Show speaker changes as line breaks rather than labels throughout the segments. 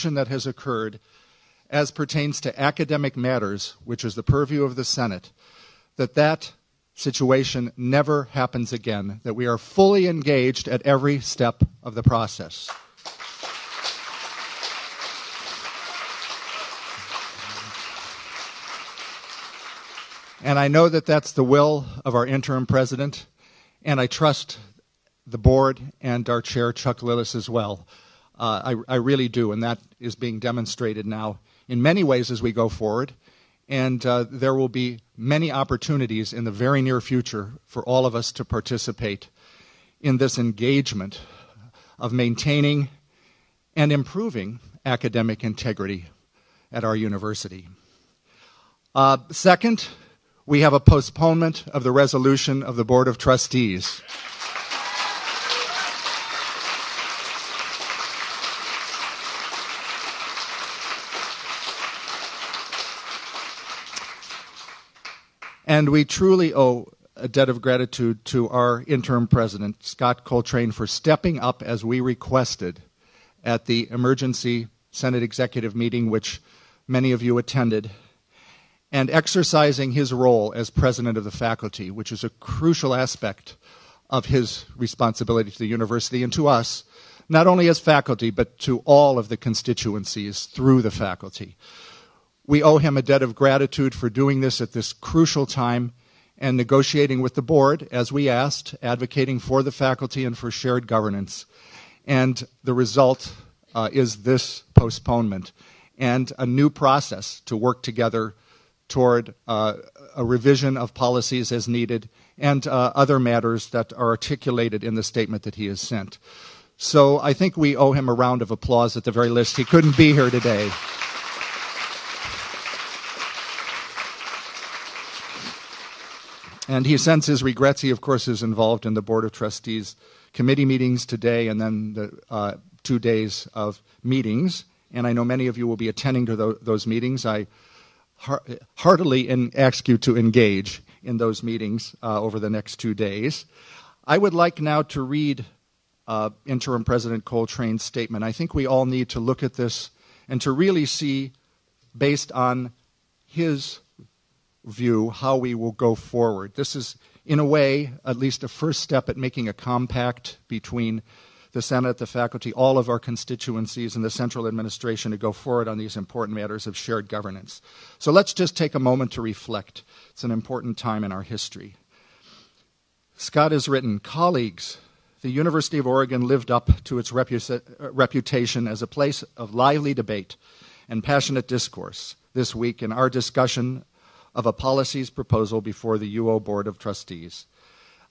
election that has occurred as pertains to academic matters, which is the purview of the Senate, that situation never happens again, that we are fully engaged at every step of the process. And I know that that's the will of our interim president, and I trust the board and our chair, Chuck Lillis, as well. I really do, and that is being demonstrated now in many ways as we go forward. And there will be many opportunities in the very near future for all of us to participate in this engagement of maintaining and improving academic integrity at our university. Second, we have a postponement of the resolution of the Board of Trustees. And we truly owe a debt of gratitude to our interim president, Scott Coltrane, for stepping up as we requested at the emergency Senate executive meeting, which many of you attended, and exercising his role as president of the faculty, which is a crucial aspect of his responsibility to the university and to us, not only as faculty, but to all of the constituencies through the faculty. We owe him a debt of gratitude for doing this at this crucial time and negotiating with the board, as we asked, advocating for the faculty and for shared governance. And the result is this postponement and a new process to work together toward a revision of policies as needed and other matters that are articulated in the statement that he has sent. So I think we owe him a round of applause at the very least. He couldn't be here today. And he sends his regrets. He, of course, is involved in the Board of Trustees committee meetings today and then the 2 days of meetings. And I know many of you will be attending to those meetings. I heartily ask you to engage in those meetings over the next 2 days. I would like now to read Interim President Coltrane's statement. I think we all need to look at this and to really see, based on his view, how we will go forward. This is, in a way, at least a first step at making a compact between the Senate, the faculty, all of our constituencies, and the central administration to go forward on these important matters of shared governance. So let's just take a moment to reflect. It's an important time in our history. Scott has written, "Colleagues, the University of Oregon lived up to its reputation as a place of lively debate and passionate discourse this week in our discussion of a policies proposal before the UO Board of Trustees.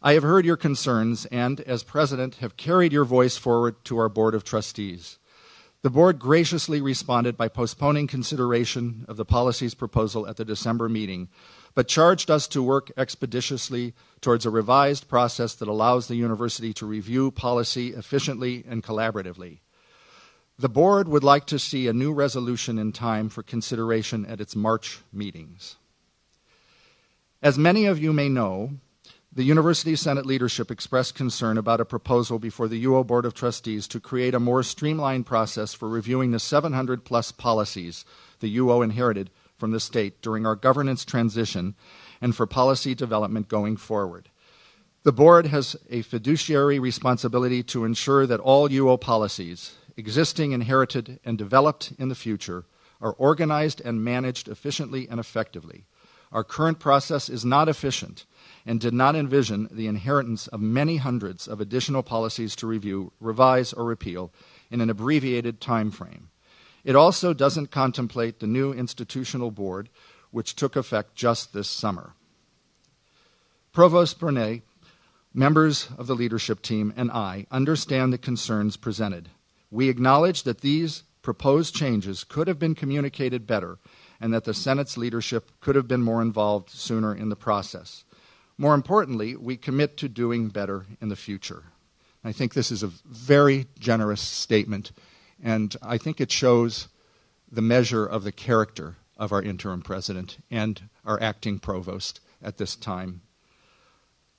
I have heard your concerns and, as president, have carried your voice forward to our Board of Trustees. The board graciously responded by postponing consideration of the policies proposal at the December meeting, but charged us to work expeditiously towards a revised process that allows the university to review policy efficiently and collaboratively. The board would like to see a new resolution in time for consideration at its March meetings." As many of you may know, the University Senate leadership expressed concern about a proposal before the UO Board of Trustees to create a more streamlined process for reviewing the 700-plus policies the UO inherited from the state during our governance transition and for policy development going forward. The board has a fiduciary responsibility to ensure that all UO policies, existing, inherited, and developed in the future, are organized and managed efficiently and effectively. Our current process is not efficient and did not envision the inheritance of many hundreds of additional policies to review, revise, or repeal in an abbreviated time frame. It also doesn't contemplate the new institutional board, which took effect just this summer. Provost Bernet, members of the leadership team, and I understand the concerns presented. We acknowledge that these proposed changes could have been communicated better and that the Senate's leadership could have been more involved sooner in the process. More importantly, we commit to doing better in the future. I think this is a very generous statement, and I think it shows the measure of the character of our interim president and our acting provost at this time.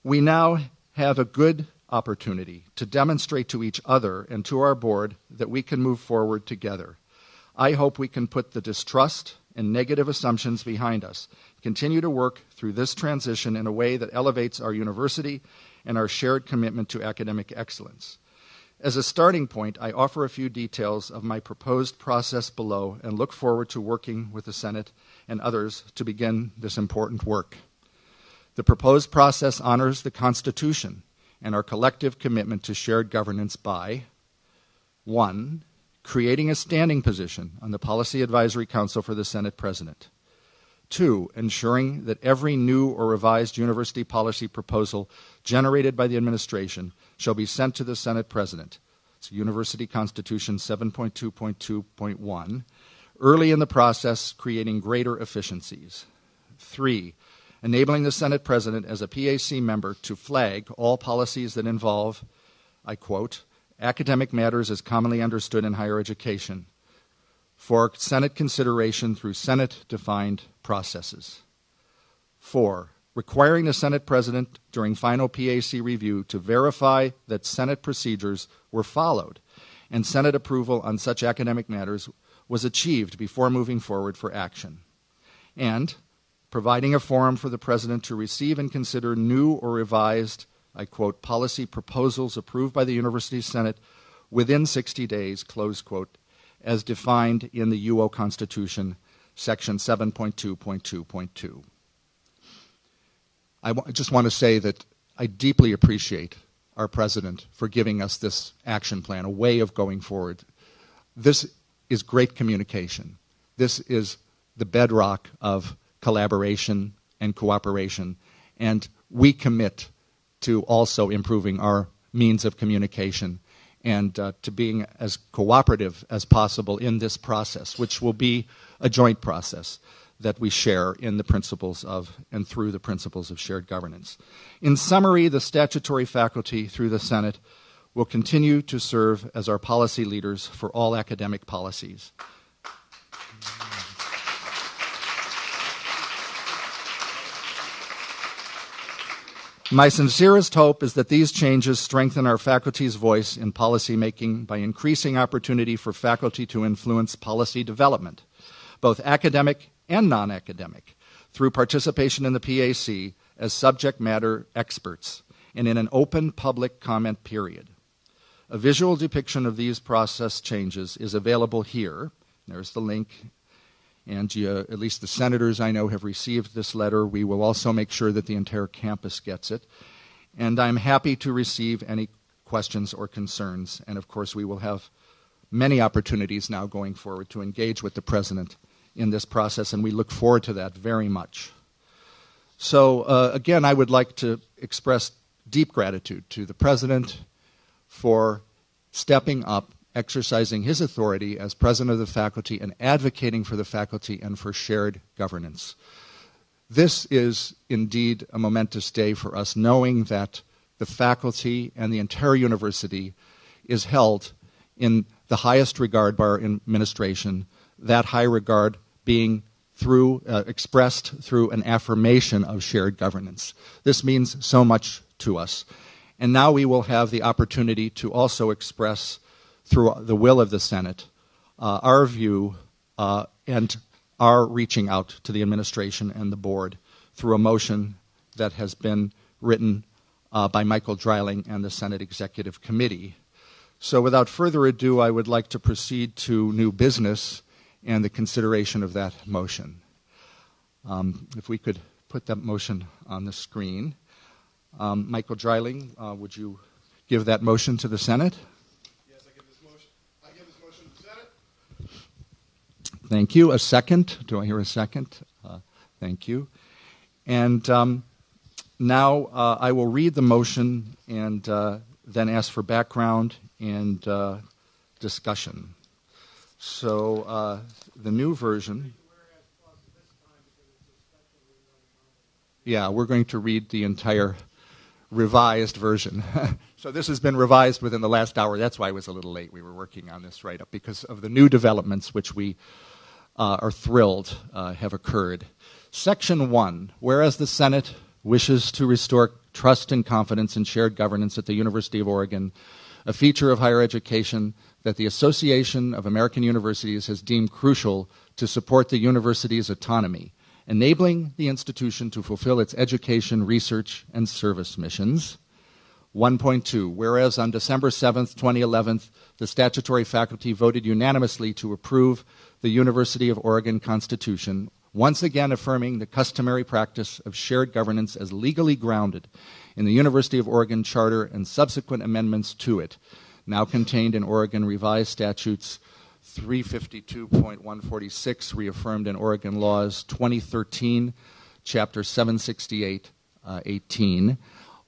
We now have a good opportunity to demonstrate to each other and to our board that we can move forward together. I hope we can put the distrust and negative assumptions behind us, continue to work through this transition in a way that elevates our university and our shared commitment to academic excellence. As a starting point, I offer a few details of my proposed process below and look forward to working with the Senate and others to begin this important work. The proposed process honors the Constitution and our collective commitment to shared governance by 1. Creating a standing position on the Policy Advisory Council for the Senate President. 2. Ensuring that every new or revised university policy proposal generated by the administration shall be sent to the Senate President. It's University Constitution 7.2.2.1. Early in the process, creating greater efficiencies. 3. Enabling the Senate President as a PAC member to flag all policies that involve, I quote, academic matters as commonly understood in higher education for Senate consideration through Senate-defined processes. 4. Requiring the Senate President during final PAC review to verify that Senate procedures were followed and Senate approval on such academic matters was achieved before moving forward for action. And providing a forum for the President to receive and consider new or revised, I quote, policy proposals approved by the University Senate within 60 days, close quote, as defined in the UO Constitution, Section 7.2.2.2. I just want to say that I deeply appreciate our President for giving us this action plan, a way of going forward. This is great communication. This is the bedrock of collaboration and cooperation, and we commit to also improving our means of communication and to being as cooperative as possible in this process, which will be a joint process that we share in the principles of and through the principles of shared governance. In summary, the statutory faculty through the Senate will continue to serve as our policy leaders for all academic policies. My sincerest hope is that these changes strengthen our faculty's voice in policymaking by increasing opportunity for faculty to influence policy development, both academic and non-academic, through participation in the PAC as subject matter experts and in an open public comment period. A visual depiction of these process changes is available here. There's the link. And at least the senators I know have received this letter. We will also make sure that the entire campus gets it. And I'm happy to receive any questions or concerns. And of course, we will have many opportunities now going forward to engage with the President in this process, and we look forward to that very much. So again, I would like to express deep gratitude to the President for stepping up, exercising his authority as president of the faculty and advocating for the faculty and for shared governance. This is indeed a momentous day for us, knowing that the faculty and the entire university is held in the highest regard by our administration, that high regard being expressed through an affirmation of shared governance. This means so much to us. And now we will have the opportunity to also express through the will of the Senate, our view and our reaching out to the administration and the board through a motion that has been written by Michael Dreiling and the Senate Executive Committee. So without further ado, I would like to proceed to new business and the consideration of that motion. If we could put that motion on the screen. Michael Dreiling, would you give that motion to the Senate? Thank you. A second? Do I hear a second? Thank you. And now I will read the motion and then ask for background and discussion. So the new version. Yeah, we're going to read the entire revised version. So this has been revised within the last hour. That's why I was a little late. We were working on this write-up because of the new developments which we are thrilled have occurred. Section 1, whereas the Senate wishes to restore trust and confidence in shared governance at the University of Oregon, a feature of higher education that the Association of American Universities has deemed crucial to support the university's autonomy, enabling the institution to fulfill its education, research, and service missions. 1.2, whereas on December 7th, 2011, the statutory faculty voted unanimously to approve the University of Oregon Constitution, once again affirming the customary practice of shared governance as legally grounded in the University of Oregon Charter and subsequent amendments to it, now contained in Oregon Revised Statutes 352.146, reaffirmed in Oregon Laws 2013, Chapter 768, 18.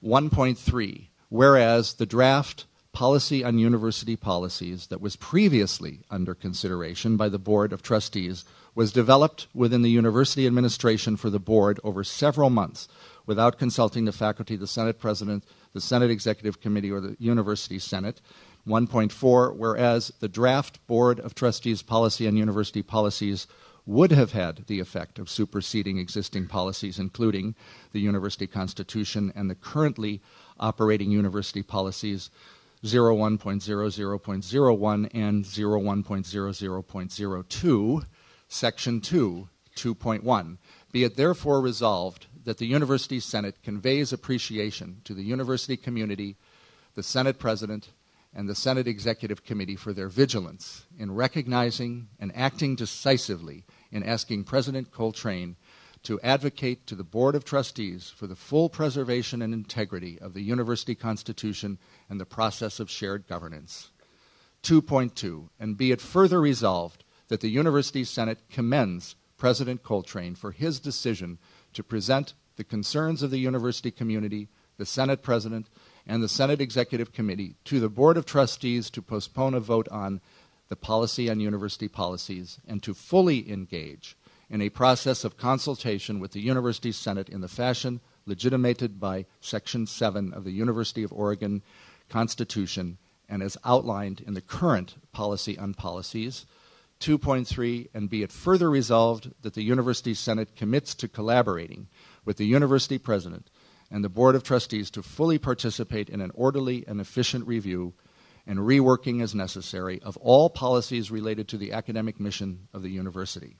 1.3, whereas the draft Policy on University Policies that was previously under consideration by the Board of Trustees was developed within the university administration for the board over several months without consulting the faculty, the Senate President, the Senate Executive Committee, or the University Senate. 1.4, whereas the draft Board of Trustees Policy on University Policies would have had the effect of superseding existing policies, including the University Constitution and the currently operating university policies 01.00.01 and 01.00.02, Section 2, 2.1. Be it therefore resolved that the University Senate conveys appreciation to the university community, the Senate President, and the Senate Executive Committee for their vigilance in recognizing and acting decisively in asking President Coltrane to advocate to the Board of Trustees for the full preservation and integrity of the University Constitution and the process of shared governance. 2.2, and be it further resolved that the University Senate commends President Coltrane for his decision to present the concerns of the university community, the Senate President, and the Senate Executive Committee to the Board of Trustees to postpone a vote on the Policy on University Policies and to fully engage in a process of consultation with the University Senate in the fashion legitimated by Section 7 of the University of Oregon Constitution and as outlined in the current Policy on Policies. 2.3, and be it further resolved that the University Senate commits to collaborating with the University President and the Board of Trustees to fully participate in an orderly and efficient review and reworking as necessary of all policies related to the academic mission of the university.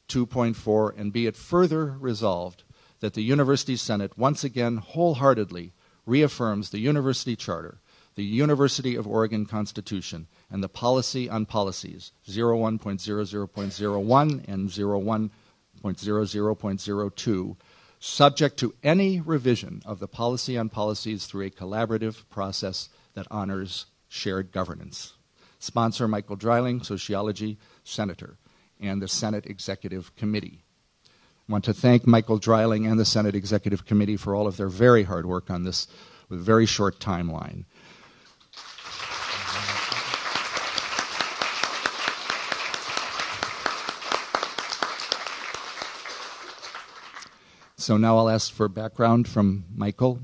2.4, and be it further resolved that the University Senate once again wholeheartedly reaffirms the University Charter, the University of Oregon Constitution, and the Policy on Policies 01.00.01 and 01.00.02, subject to any revision of the Policy on Policies through a collaborative process that honors shared governance. Sponsor Michael Dreiling, Sociology, Senator, and the Senate Executive Committee. I want to thank Michael Dreiling and the Senate Executive Committee for all of their very hard work on this with a very short timeline. So now I'll ask for background from Michael.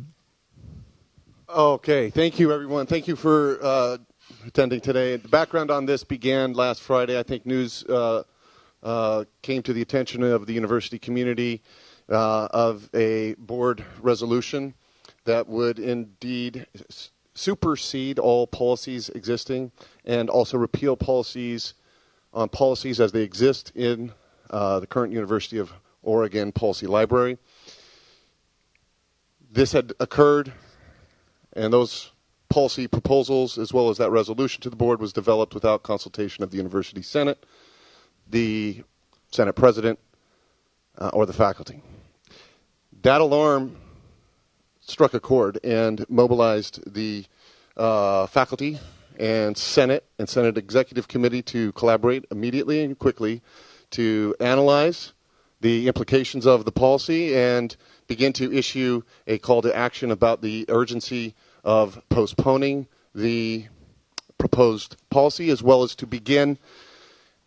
Okay, thank you, everyone. Thank you for attending today. The background on this began last Friday. I think news came to the attention of the university community of a board resolution that would indeed supersede all policies existing and also repeal policies on policies as they exist in the current University of Oregon Policy Library. This had occurred, and those policy proposals, as well as that resolution to the board, was developed without consultation of the University Senate, the Senate President, or the faculty. That alarm struck a chord and mobilized the faculty and Senate Executive Committee to collaborate immediately and quickly to analyze the implications of the policy and begin to issue a call to action about the urgency of postponing the proposed policy, as well as to begin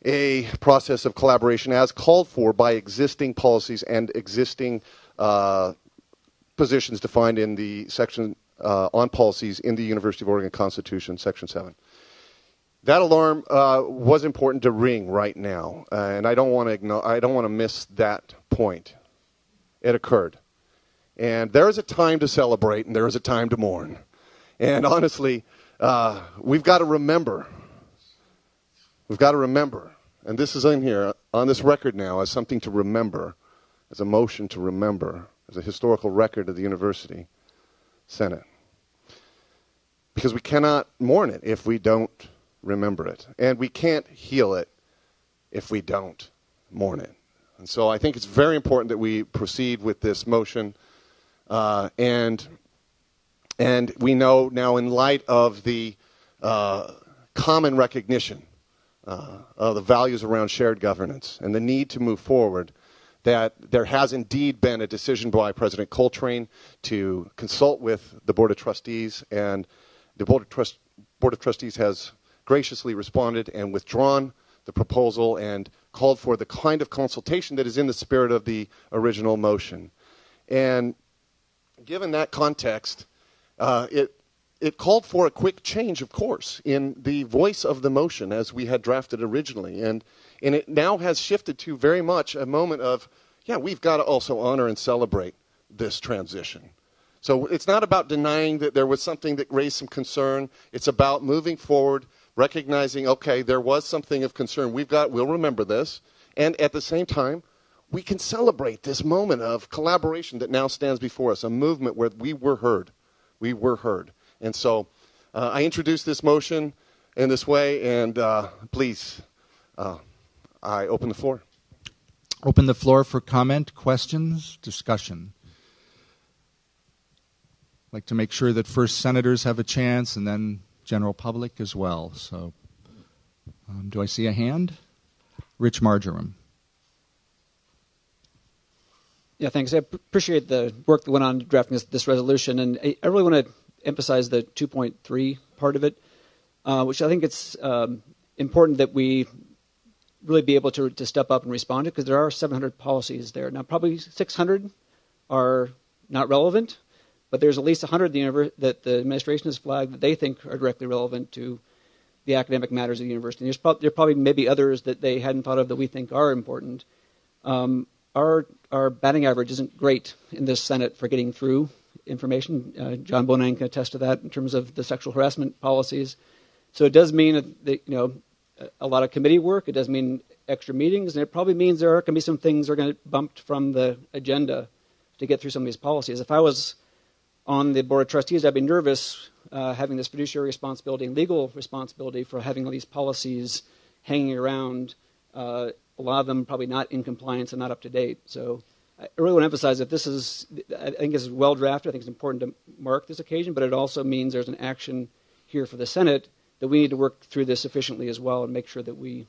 a process of collaboration as called for by existing policies and existing positions defined in the section on policies in the University of Oregon Constitution, Section 7. That alarm was important to ring right now, and I don't want to miss that point. It occurred, and there is a time to celebrate, and there is a time to mourn. And honestly, we've got to remember. We've got to remember, and this is in here on this record now as something to remember, as a motion to remember, as a historical record of the University Senate. Because we cannot mourn it if we don't remember it, and we can't heal it if we don't mourn it. And so I think it's very important that we proceed with this motion, and we know now, in light of the common recognition of the values around shared governance and the need to move forward, that there has indeed been a decision by President Coltrane to consult with the Board of Trustees, and the Board of Trustees has graciously responded and withdrawn the proposal and called for the kind of consultation that is in the spirit of the original motion. And given that context, it called for a quick change, of course, in the voice of the motion as we had drafted originally. And it now has shifted to very much a moment of, yeah, we've got to also honor and celebrate this transition. So it's not about denying that there was something that raised some concern. It's about moving forward, recognizing, okay, there was something of concern. We'll remember this. And at the same time, we can celebrate this moment of collaboration that now stands before us, a movement where we were heard. We were heard. And so I introduced this motion in this way, and please, I open the floor.
Open the floor for comment, questions, discussion. I'd like to make sure that first senators have a chance and then general public as well. So do I see a hand? Rich Marjoram.
Yeah, thanks. I appreciate the work that went on drafting this resolution, and I really want to emphasize the 2.3 part of it, which I think it's important that we really be able to step up and respond to, because there are 700 policies there. Now, probably 600 are not relevant, but there's at least 100 that the administration has flagged that they think are directly relevant to the academic matters of the university. And there probably maybe others that they hadn't thought of that we think are important. Our batting average isn't great in this Senate for getting through information. John Bonang can attest to that in terms of the sexual harassment policies. So it does mean that, a lot of committee work. It does mean extra meetings, and it probably means there can be some things that are going to get bumped from the agenda to get through some of these policies. If I was on the Board of Trustees, I'd be nervous having this fiduciary responsibility and legal responsibility for having all these policies hanging around, a lot of them probably not in compliance and not up to date. So I really want to emphasize that I think this is well drafted. I think it's important to mark this occasion, but it also means there's an action here for the Senate that we need to work through this efficiently as well and make sure that we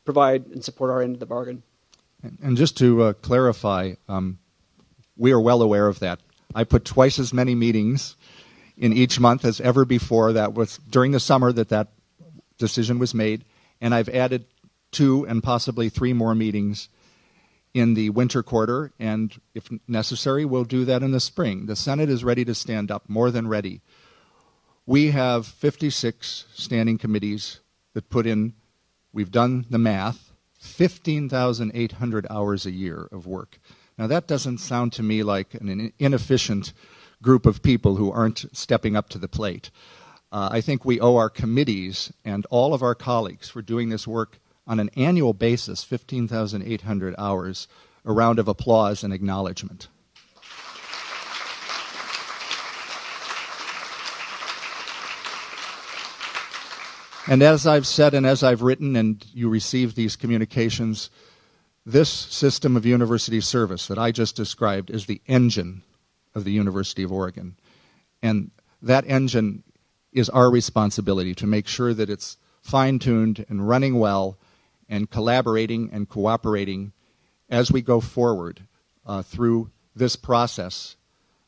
provide and support our end of the bargain.
And just to clarify, we are well aware of that. I put twice as many meetings in each month as ever before. That was during the summer that decision was made, and I've added 2 and possibly 3 more meetings in the winter quarter, and if necessary, we'll do that in the spring. The Senate is ready to stand up, more than ready. We have 56 standing committees that put in, we've done the math, 15,800 hours a year of work. Now that doesn't sound to me like an inefficient group of people who aren't stepping up to the plate. I think we owe our committees and all of our colleagues for doing this work on an annual basis, 15,800 hours, a round of applause and acknowledgement. And as I've said and as I've written, and you receive these communications, this system of university service that I just described is the engine of the University of Oregon. And that engine is our responsibility to make sure that it's fine-tuned and running well and collaborating and cooperating as we go forward through this process,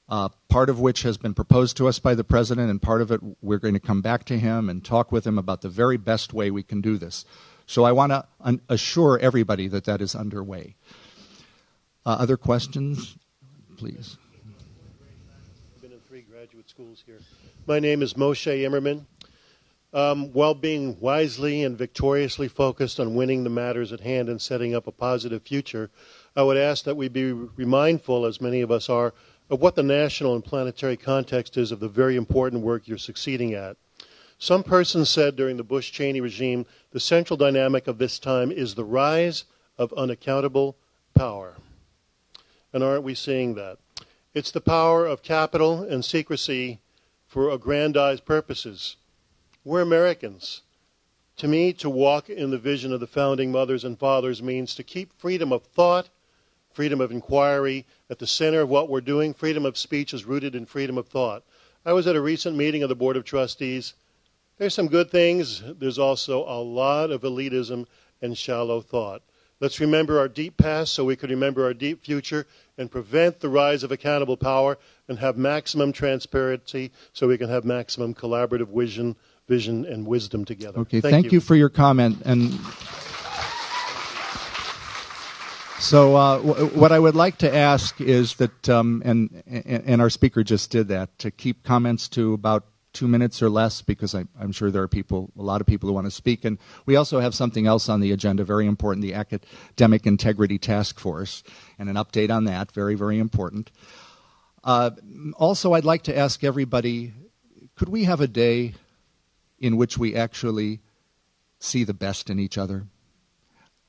part of which has been proposed to us by the President, and part of it we're going to come back to him and talk with him about the very best way we can do this. So I want to assure everybody that that is underway. Other questions, please?
I've been in 3 graduate schools here. My name is Moshe Immerman. While being wisely and victoriously focused on winning the matters at hand and setting up a positive future, I would ask that we be mindful, as many of us are, of what the national and planetary context is of the very important work you're succeeding at. Some person said during the Bush-Cheney regime, the central dynamic of this time is the rise of unaccountable power. And aren't we seeing that? It's the power of capital and secrecy for aggrandized purposes. We're Americans. To me, to walk in the vision of the founding mothers and fathers means to keep freedom of thought, freedom of inquiry at the center of what we're doing. Freedom of speech is rooted in freedom of thought. I was at a recent meeting of the Board of Trustees. There's some good things. There's also a lot of elitism and shallow thought. Let's remember our deep past so we can remember our deep future and prevent the rise of accountable power and have maximum transparency so we can have maximum collaborative vision and wisdom together.
Okay, thank you for your comment. And so what I would like to ask is that, and our speaker just did that, to keep comments to about 2 minutes or less, because I'm sure there are a lot of people who want to speak. And we also have something else on the agenda, very important, the Academic Integrity Task Force, and an update on that, very, very important. Also, I'd like to ask everybody, could we have a day in which we actually see the best in each other?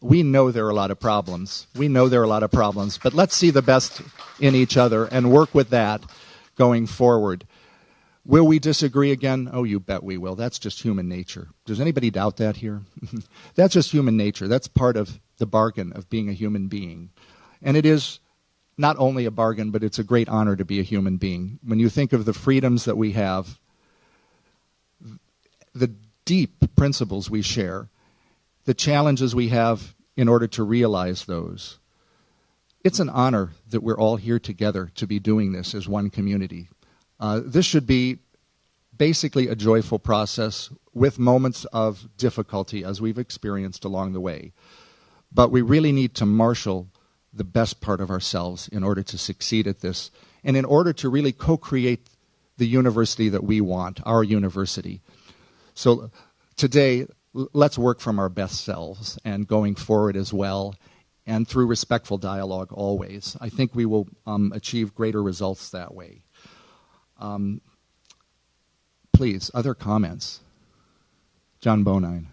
We know there are a lot of problems. But let's see the best in each other and work with that going forward. Will we disagree again? Oh, you bet we will. That's just human nature. Does anybody doubt that here? That's just human nature. That's part of the bargain of being a human being. And it is not only a bargain, but it's a great honor to be a human being. When you think of the freedoms that we have, the deep principles we share, the challenges we have in order to realize those, it's an honor that we're all here together to be doing this as one community. This should be basically a joyful process with moments of difficulty, as we've experienced along the way. But we really need to marshal the best part of ourselves in order to succeed at this, and in order to really co-create the university that we want, our university. So today, let's work from our best selves, and going forward as well, and through respectful dialogue always. I think we will achieve greater results that way. Please, other comments? John Bonine.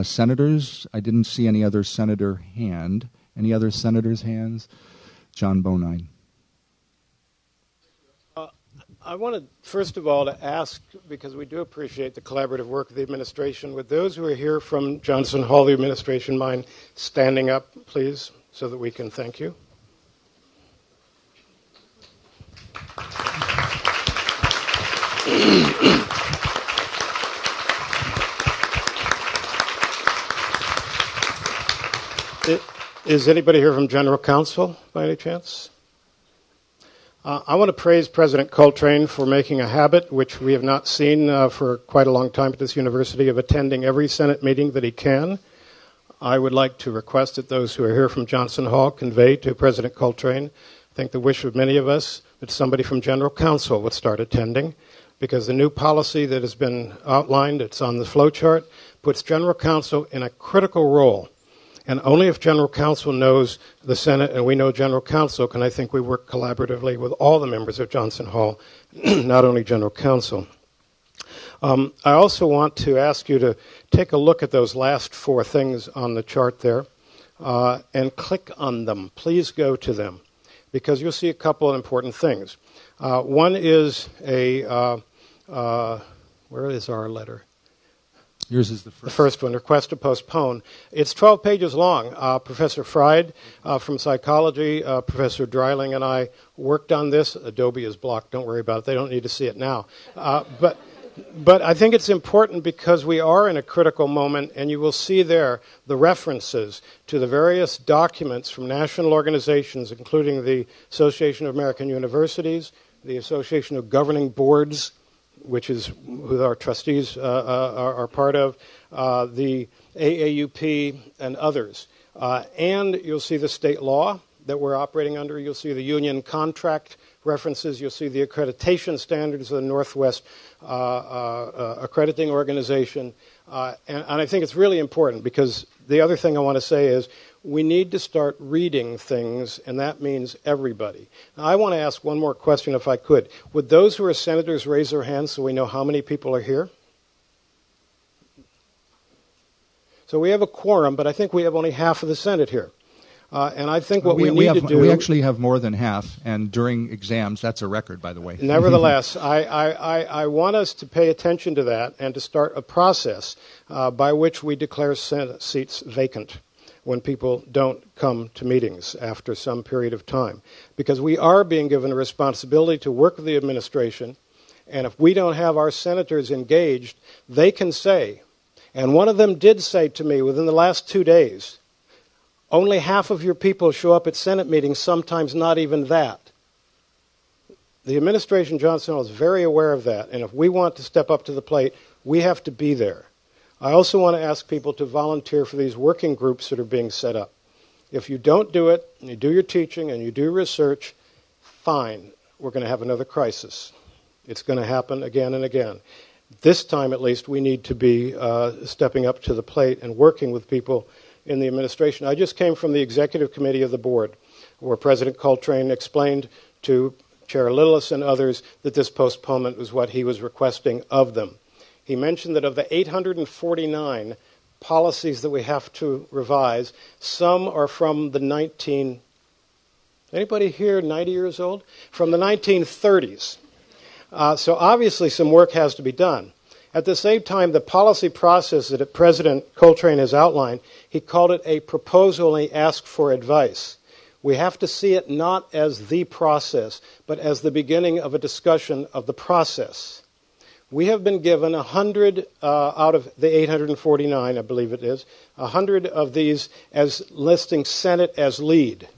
Senators, I didn't see any other senator hand. Any other senators' hands? John Bonine.
I wanted, first of all, to ask, because we do appreciate the collaborative work of the administration, would those who are here from Johnson Hall, the administration, mind standing up, please, so that we can thank you? Is anybody here from General Counsel, by any chance? I want to praise President Coltrane for making a habit, which we have not seen for quite a long time at this university, of attending every Senate meeting that he can. I would like to request that those who are here from Johnson Hall convey to President Coltrane, I think the wish of many of us, that somebody from General Counsel would start attending, because the new policy that has been outlined, it's on the flow chart, puts General Counsel in a critical role. And only if General Counsel knows the Senate and we know General Counsel can I think we work collaboratively with all the members of Johnson Hall, not only General Counsel. I also want to ask you to take a look at those last 4 things on the chart there and click on them. Please go to them, because you'll see a couple of important things. One is where is our letter?
Yours is the first.
The first one, request to postpone. It's 12 pages long. Professor Fried from psychology, Professor Dreiling and I worked on this. Adobe is blocked. Don't worry about it. They don't need to see it now. But I think it's important because we are in a critical moment, and you will see there the references to the various documents from national organizations, including the Association of American Universities, the Association of Governing Boards, which is who our trustees are part of, the AAUP, and others. And you'll see the state law that we're operating under. You'll see the union contract references. You'll see the accreditation standards of the Northwest Accrediting Organization. And I think it's really important because the other thing I want to say is we need to start reading things, and that means everybody. Now, I want to ask one more question if I could. Would those who are senators raise their hands so we know how many people are here? So we have a quorum, but I think we have only half of the Senate here. And I think what we need to do...
We actually have more than half, and during exams, that's a record, by the way.
Nevertheless, I want us to pay attention to that and to start a process by which we declare Senate seats vacant when people don't come to meetings after some period of time. Because we are being given a responsibility to work with the administration, and if we don't have our senators engaged, they can say, and one of them did say to me within the last 2 days, only half of your people show up at Senate meetings, sometimes not even that. The administration, Johnson, is very aware of that, and if we want to step up to the plate, we have to be there. I also want to ask people to volunteer for these working groups that are being set up. If you don't do it, and you do your teaching and you do research, fine, we're going to have another crisis. It's going to happen again and again. This time, at least, we need to be stepping up to the plate and working with people in the administration. I just came from the executive committee of the board, where President Coltrane explained to Chair Littlus and others that this postponement was what he was requesting of them. He mentioned that of the 849 policies that we have to revise, some are from the anybody here 90 years old? From the 1930s. So obviously some work has to be done. At the same time, the policy process that President Coltrane has outlined, he called it a proposal and he asked for advice. We have to see it not as the process, but as the beginning of a discussion of the process. We have been given 100 out of the 849, I believe it is, 100 of these as listing Senate as lead.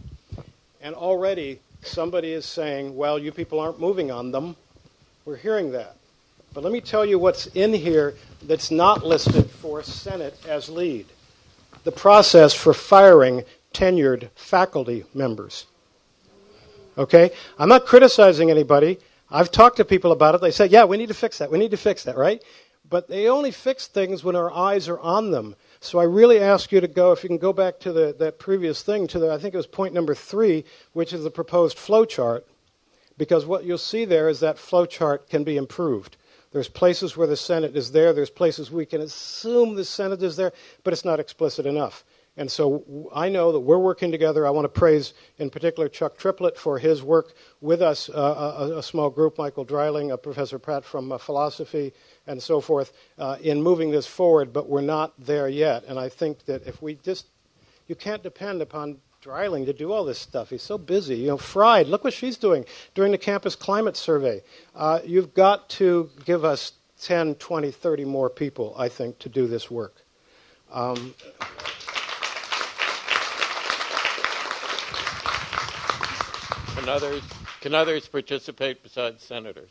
And already somebody is saying, well, you people aren't moving on them. We're hearing that. But let me tell you what's in here that's not listed for Senate as lead. The process for firing tenured faculty members. Okay? I'm not criticizing anybody. I've talked to people about it. They say, yeah, we need to fix that, right? But they only fix things when our eyes are on them. So I really ask you to go, if you can go back to that previous thing, I think it was point number 3, which is the proposed flow chart, because what you'll see there is that flow chart can be improved. There's places where the Senate is there. There's places we can assume the Senate is there, but it's not explicit enough. And so I know that we're working together. I want to praise, in particular, Chuck Triplett for his work with us, a small group, Michael Dreiling, Professor Pratt from philosophy, and so forth, in moving this forward, but we're not there yet. And I think that if we you can't depend upon Dreiling to do all this stuff. He's so busy. You know, Fried, look what she's doing during the campus climate survey. You've got to give us 10, 20, 30 more people, I think, to do this work.
Can others participate besides senators?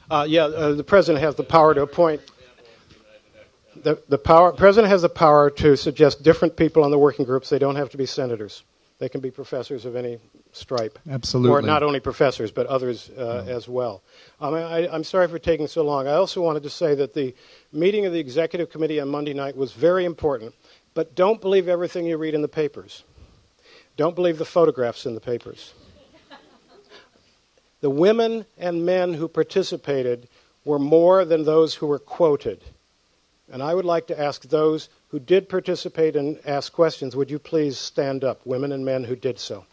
The president has the power to appoint. The president has the power to suggest different people on the working groups. They don't have to be senators. They can be professors of any stripe.
Absolutely.
Or not only professors, but others as well. I'm sorry for taking so long. I also wanted to say that the meeting of the executive committee on Monday night was very important, but don't believe everything you read in the papers. Don't believe the photographs in the papers. The women and men who participated were more than those who were quoted. And I would like to ask those who did participate and ask questions, would you please stand up, women and men who did so?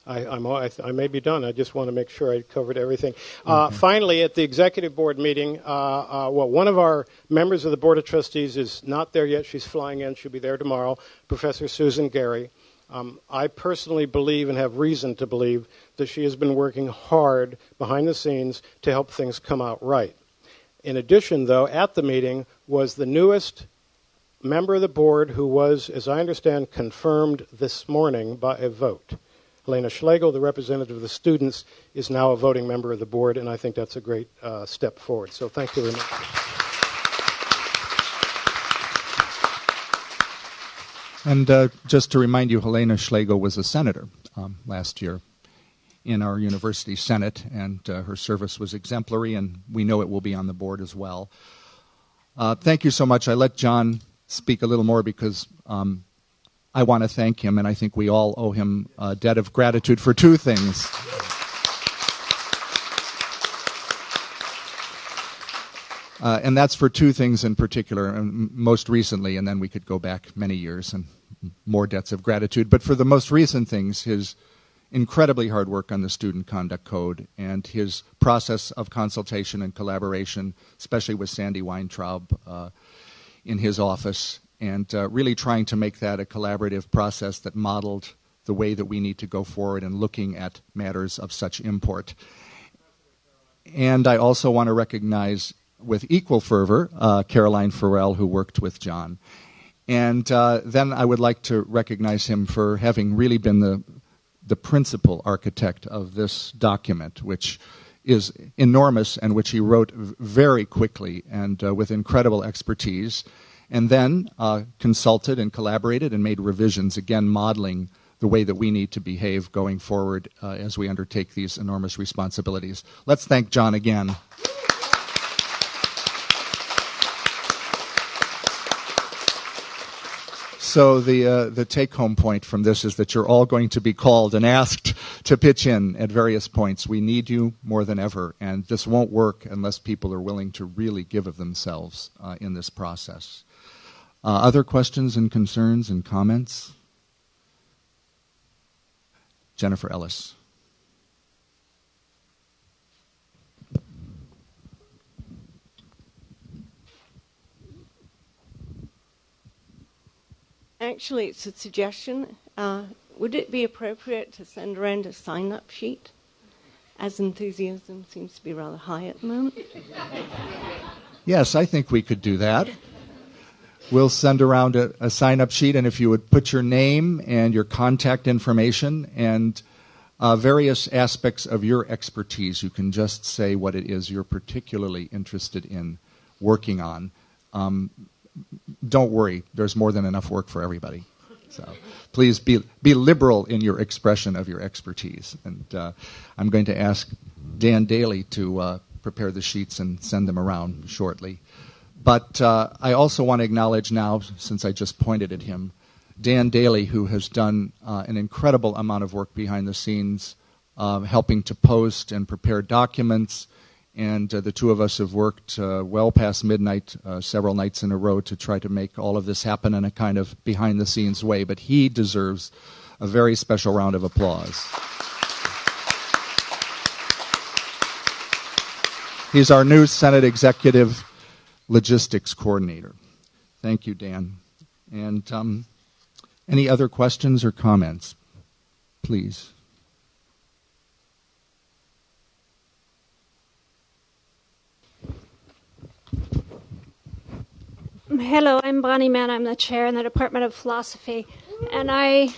I may be done. I just want to make sure I covered everything. Finally, at the executive board meeting, one of our members of the Board of Trustees is not there yet. She's flying in. She'll be there tomorrow, Professor Susan Gary. I personally believe and have reason to believe that she has been working hard behind the scenes to help things come out right. In addition, though, at the meeting was the newest member of the board who was, as I understand, confirmed this morning by a vote. Helena Schlegel, the representative of the students, is now a voting member of the board, and I think that's a great step forward. So thank you very much.
And just to remind you, Helena Schlegel was a senator last year in our university senate, and her service was exemplary, and we know it will be on the board as well. Thank you so much. I let John speak a little more because I want to thank him, and I think we all owe him a debt of gratitude for two things. And that's for two things in particular, and most recently, and then we could go back many years and more debts of gratitude. But for the most recent things, his incredibly hard work on the Student Conduct Code and his process of consultation and collaboration, especially with Sandy Weintraub in his office, and really trying to make that a collaborative process that modeled the way that we need to go forward in looking at matters of such import. And I also want to recognize with equal fervor Caroline Farrell, who worked with John. And then I would like to recognize him for having really been the principal architect of this document, which is enormous and which he wrote very quickly and with incredible expertise, and then consulted and collaborated and made revisions, again modeling the way that we need to behave going forward as we undertake these enormous responsibilities. Let's thank John again. So the take-home point from this is that you're all going to be called and asked to pitch in at various points. We need you more than ever, and this won't work unless people are willing to really give of themselves in this process. Other questions and concerns and comments? Jennifer Ellis.
Actually, it's a suggestion. Would it be appropriate to send around a sign-up sheet, as enthusiasm seems to be rather high at the moment?
Yes, I think we could do that. We'll send around a sign-up sheet, and if you would put your name and your contact information and various aspects of your expertise, you can just say what it is you're particularly interested in working on. Don't worry, there's more than enough work for everybody. So please be liberal in your expression of your expertise. And I'm going to ask Dan Daly to prepare the sheets and send them around shortly. But I also want to acknowledge now, since I just pointed at him, Dan Daly, who has done an incredible amount of work behind the scenes, helping to post and prepare documents. And the two of us have worked well past midnight, several nights in a row, to try to make all of this happen in a kind of behind-the-scenes way. But he deserves a very special round of applause. He's our new Senate Executive Logistics Coordinator. Thank you, Dan. And any other questions or comments? Please.
Hello, I'm Bonnie Mann. I'm the chair in the Department of Philosophy, and wow.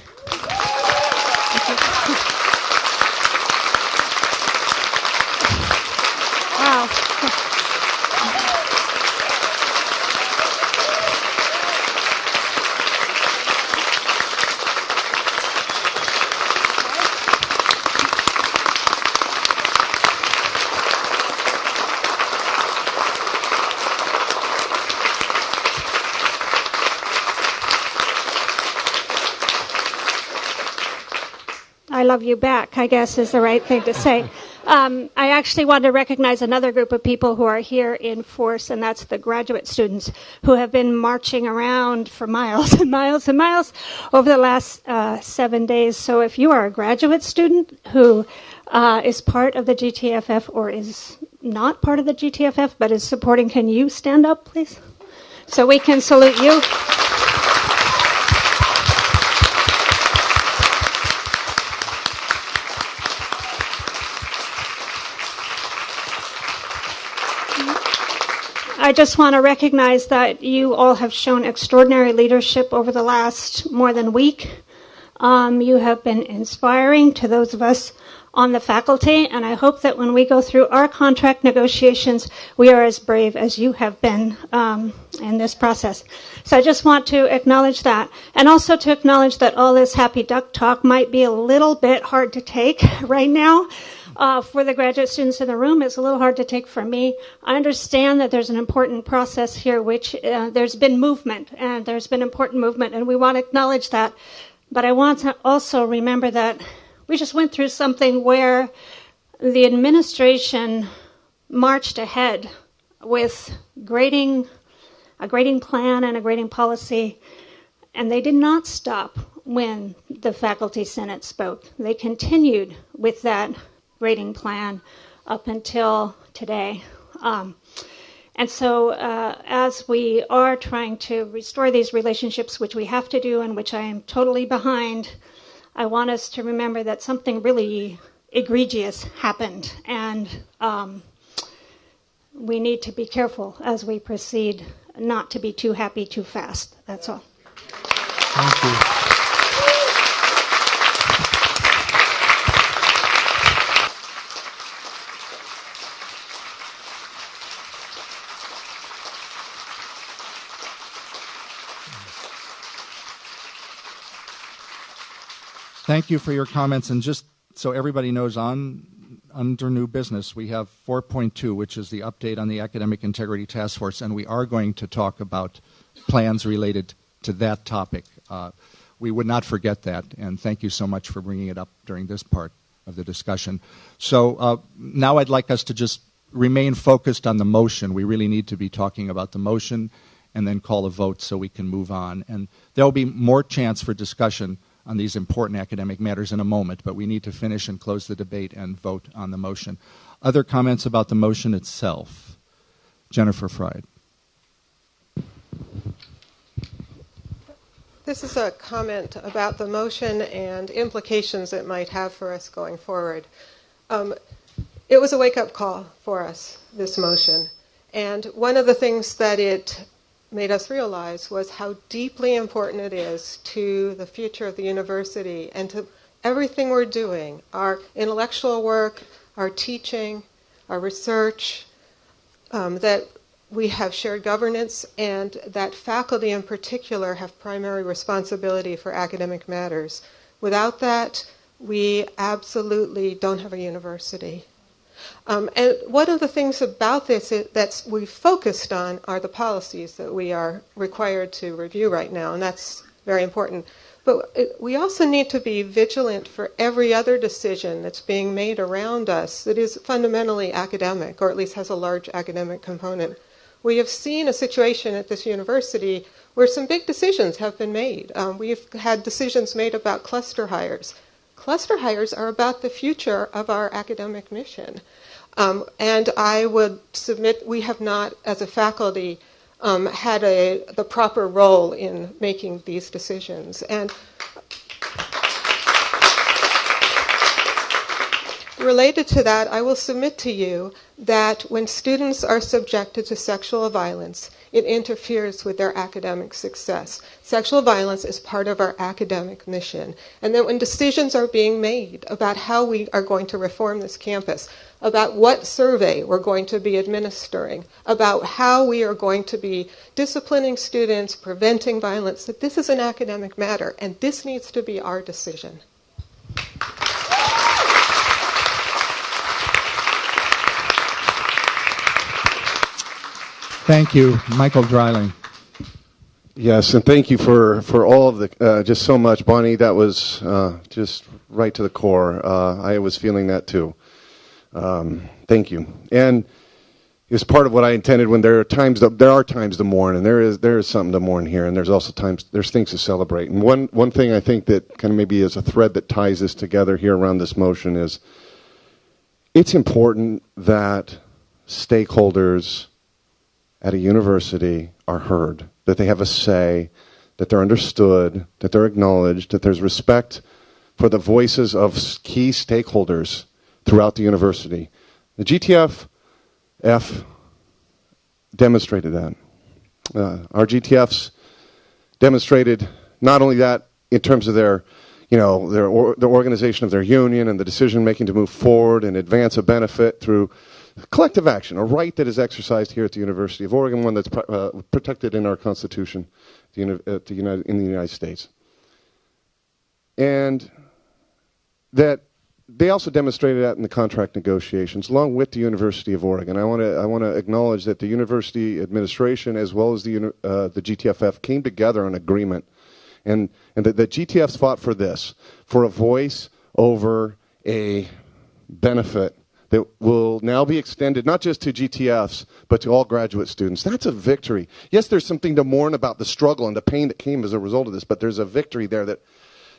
I love you back, I guess is the right thing to say. I actually want to recognize another group of people who are here in force, and that's the graduate students who have been marching around for miles and miles and miles over the last 7 days. So if you are a graduate student who is part of the GTFF or is not part of the GTFF but is supporting, can you stand up, please? So we can salute you. I just want to recognize that you all have shown extraordinary leadership over the last more than week. You have been inspiring to those of us on the faculty, and I hope that when we go through our contract negotiations, we are as brave as you have been in this process. So I just want to acknowledge that, and also to acknowledge that all this happy duck talk might be a little bit hard to take right now. For the graduate students in the room, it's a little hard to take for me. I understand that there's an important process here, which there's been movement, and there's been important movement, and we want to acknowledge that. But I want to also remember that we just went through something where the administration marched ahead with a grading plan and a grading policy, and they did not stop when the faculty senate spoke. They continued with that grading plan up until today. And so as we are trying to restore these relationships, which we have to do and which I am totally behind, I want us to remember that something really egregious happened, and we need to be careful as we proceed not to be too happy too fast. That's all.
Thank you. Thank you for your comments. And just so everybody knows, under new business, we have 4.2, which is the update on the Academic Integrity Task Force, and we are going to talk about plans related to that topic. We would not forget that, and thank you so much for bringing it up during this part of the discussion. So now I'd like us to just remain focused on the motion. We really need to be talking about the motion and then call a vote so we can move on. And there will be more chance for discussion on these important academic matters in a moment, but we need to finish and close the debate and vote on the motion. Other comments about the motion itself? Jennifer Fried.
This is a comment about the motion and implications it might have for us going forward. It was a wake-up call for us, this motion. And one of the things that it made us realize was how deeply important it is to the future of the university and to everything we're doing, our intellectual work, our teaching, our research, that we have shared governance, and that faculty in particular have primary responsibility for academic matters. Without that, we absolutely don't have a university. And one of the things about this that we focused on are the policies that we are required to review right now, and that's very important. But we also need to be vigilant for every other decision that's being made around us that is fundamentally academic, or at least has a large academic component. We have seen a situation at this university where some big decisions have been made. We've had decisions made about cluster hires. Cluster hires are about the future of our academic mission. And I would submit we have not, as a faculty, had the proper role in making these decisions. And related to that, I will submit to you that when students are subjected to sexual violence, it interferes with their academic success. Sexual violence is part of our academic mission. And that when decisions are being made about how we are going to reform this campus, about what survey we're going to be administering, about how we are going to be disciplining students, preventing violence, that this is an academic matter, and this needs to be our decision.
Thank you. Michael Dreiling.
Yes, and thank you for all of the, just so much, Bonnie. That was just right to the core. I was feeling that too. Thank you. And it's part of what I intended when there are times to mourn, and there is something to mourn here, and there's also there's things to celebrate. And one thing I think that kind of maybe is a thread that ties this together here around this motion is it's important that stakeholders at a university are heard, that they have a say, that they're understood, that they're acknowledged, that there's respect for the voices of key stakeholders throughout the university. The GTF demonstrated that. Our GTFs demonstrated not only that in terms of their the organization of their union and the decision making to move forward and advance a benefit through collective action, a right that is exercised here at the University of Oregon, one that's protected in our Constitution in the United States. And that they also demonstrated that in the contract negotiations, along with the University of Oregon. I want to acknowledge that the university administration, as well as the GTFF, came together on agreement, and the GTFs fought for this, for a voice over a benefit that will now be extended not just to GTFs, but to all graduate students. That's a victory. Yes, there's something to mourn about the struggle and the pain that came as a result of this, but there's a victory there that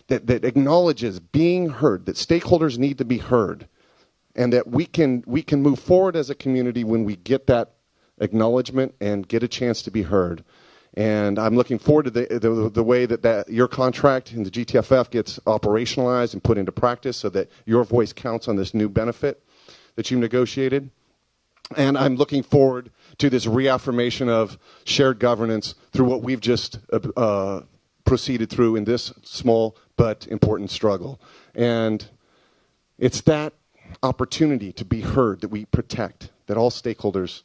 acknowledges being heard, that stakeholders need to be heard, and that we can move forward as a community when we get that acknowledgement and get a chance to be heard. And I'm looking forward to the way that your contract in the GTFF gets operationalized and put into practice so that your voice counts on this new benefit that you negotiated. And I'm looking forward to this reaffirmation of shared governance through what we've just proceeded through in this small but important struggle. And it's that opportunity to be heard that we protect, that all stakeholders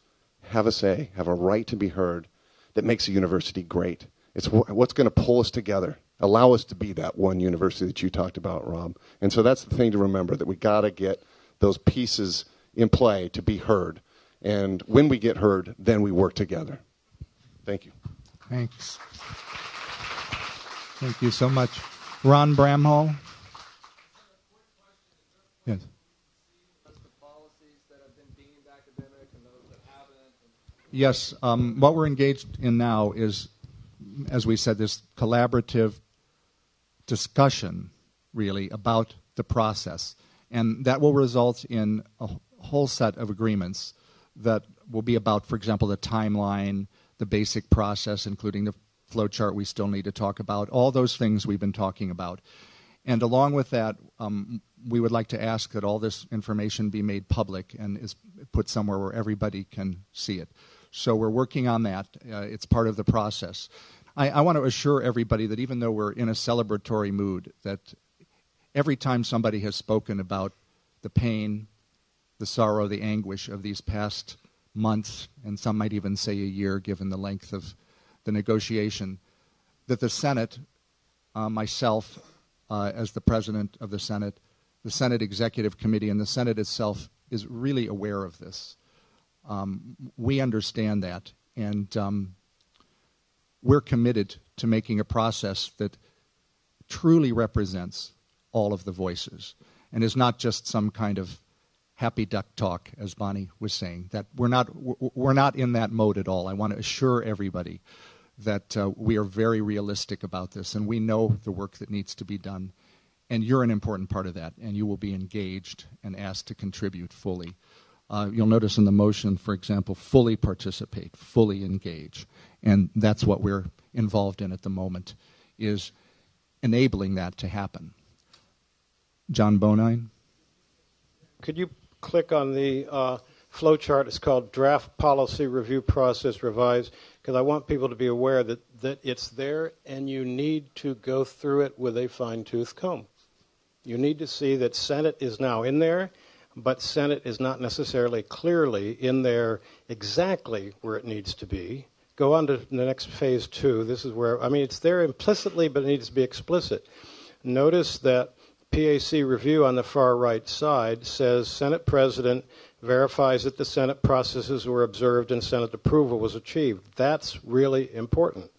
have a say, have a right to be heard, that makes a university great. It's what's going to pull us together, allow us to be that one university that you talked about, Rob. And so that's the thing to remember, that we got to get those pieces in play to be heard. And when we get heard, then we work together. Thank you.
Thanks. Thank you so much. Ron Bramhall? Yes. Yes, what we're engaged in now is, as we said, this collaborative discussion, really, about the process. And that will result in a whole set of agreements that will be about, for example, the timeline, the basic process, including the flow chart we still need to talk about, all those things we've been talking about. And along with that, we would like to ask that all this information be made public and is put somewhere where everybody can see it. So we're working on that. It's part of the process. I want to assure everybody that even though we're in a celebratory mood, that every time somebody has spoken about the pain, the sorrow, the anguish of these past months, and some might even say a year given the length of the negotiation, that the Senate, myself as the president of the Senate Executive Committee, and the Senate itself is really aware of this. We understand that, and we're committed to making a process that truly represents all of the voices and is not just some kind of happy duck talk, as Bonnie was saying. That we're not in that mode at all. I want to assure everybody that we are very realistic about this, and we know the work that needs to be done, and you're an important part of that, and you will be engaged and asked to contribute fully. You'll notice in the motion, for example, fully participate, fully engage, and that's what we're involved in at the moment, is enabling that to happen. John Bonine?
Could you click on the flow chart? It's called Draft Policy Review Process Revised, because I want people to be aware that it's there and you need to go through it with a fine-tooth comb. You need to see that Senate is now in there, but Senate is not necessarily clearly in there exactly where it needs to be. Go on to the next phase 2. This is where, it's there implicitly, but it needs to be explicit. Notice that PAC review on the far right side says Senate President verifies that the Senate processes were observed and Senate approval was achieved. That's really important.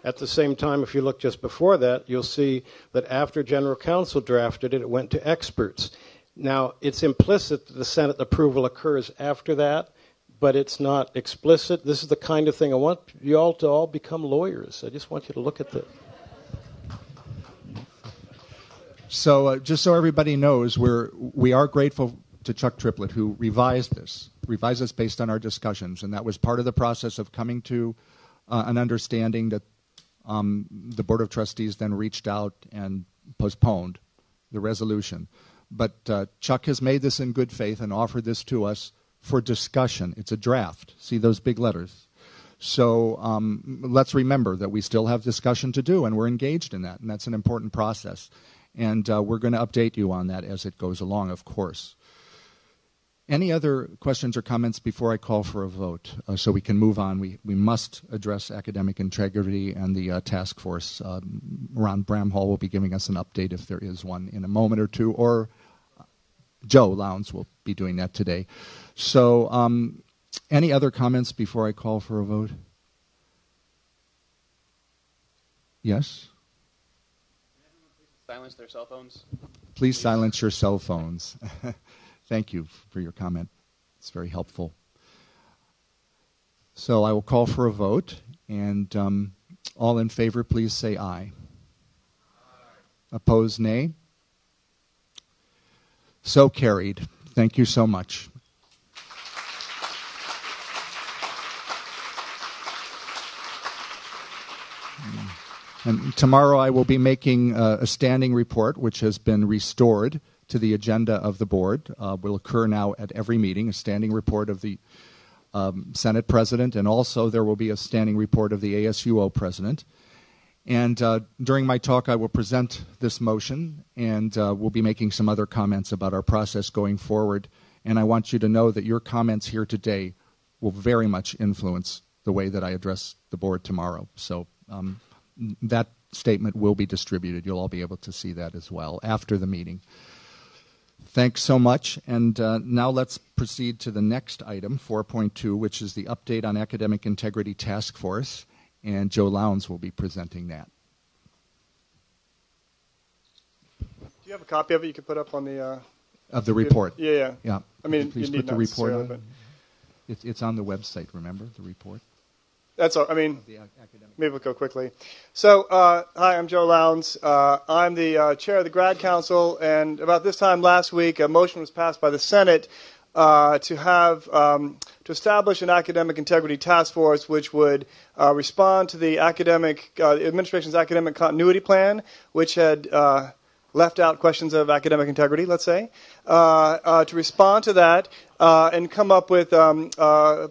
At the same time, if you look just before that, you'll see that after General Counsel drafted it, it went to experts. Now, it's implicit that the Senate approval occurs after that, but it's not explicit. This is the kind of thing I want you all to all become lawyers. I just want you to look at this.
So just so everybody knows, we are grateful to Chuck Triplett, who revised this based on our discussions, and that was part of the process of coming to an understanding that the Board of Trustees then reached out and postponed the resolution. But Chuck has made this in good faith and offered this to us for discussion. It's a draft. See those big letters? So let's remember that we still have discussion to do, and we're engaged in that, and that's an important process. And we're going to update you on that as it goes along, of course. Any other questions or comments before I call for a vote so we can move on? We must address academic integrity, and the task force. Ron Bramhall will be giving us an update if there is one in a moment or two, or Joe Lowndes will be doing that today. So any other comments before I call for a vote? Yes?
Silence their cell phones.
Please silence your cell phones. Thank you for your comment. It's very helpful. So I will call for a vote, and all in favor, please say aye. Opposed, nay. So carried. Thank you so much. And tomorrow I will be making a standing report, which has been restored to the agenda of the board. Will occur now at every meeting, a standing report of the Senate President, and also there will be a standing report of the ASUO President. And during my talk, I will present this motion, and we'll be making some other comments about our process going forward. And I want you to know that your comments here today will very much influence the way that I address the board tomorrow. So that statement will be distributed. You'll all be able to see that as well after the meeting. Thanks so much. And now let's proceed to the next item, 4.2, which is the update on Academic Integrity Task Force. And Joe Lowndes will be presenting that.
Do you have a copy of it you could put up on the...
of the report?
Yeah. I mean,
please
you
put
need
the report on.
but
It's on the website, remember, the report?
That's all. I mean, maybe we'll go quickly. So, hi, I'm Joe Lowndes. I'm the chair of the Grad Council, and about this time last week, a motion was passed by the Senate to establish an academic integrity task force, which would respond to the administration's academic continuity plan, which had left out questions of academic integrity, let's say, to respond to that and come up with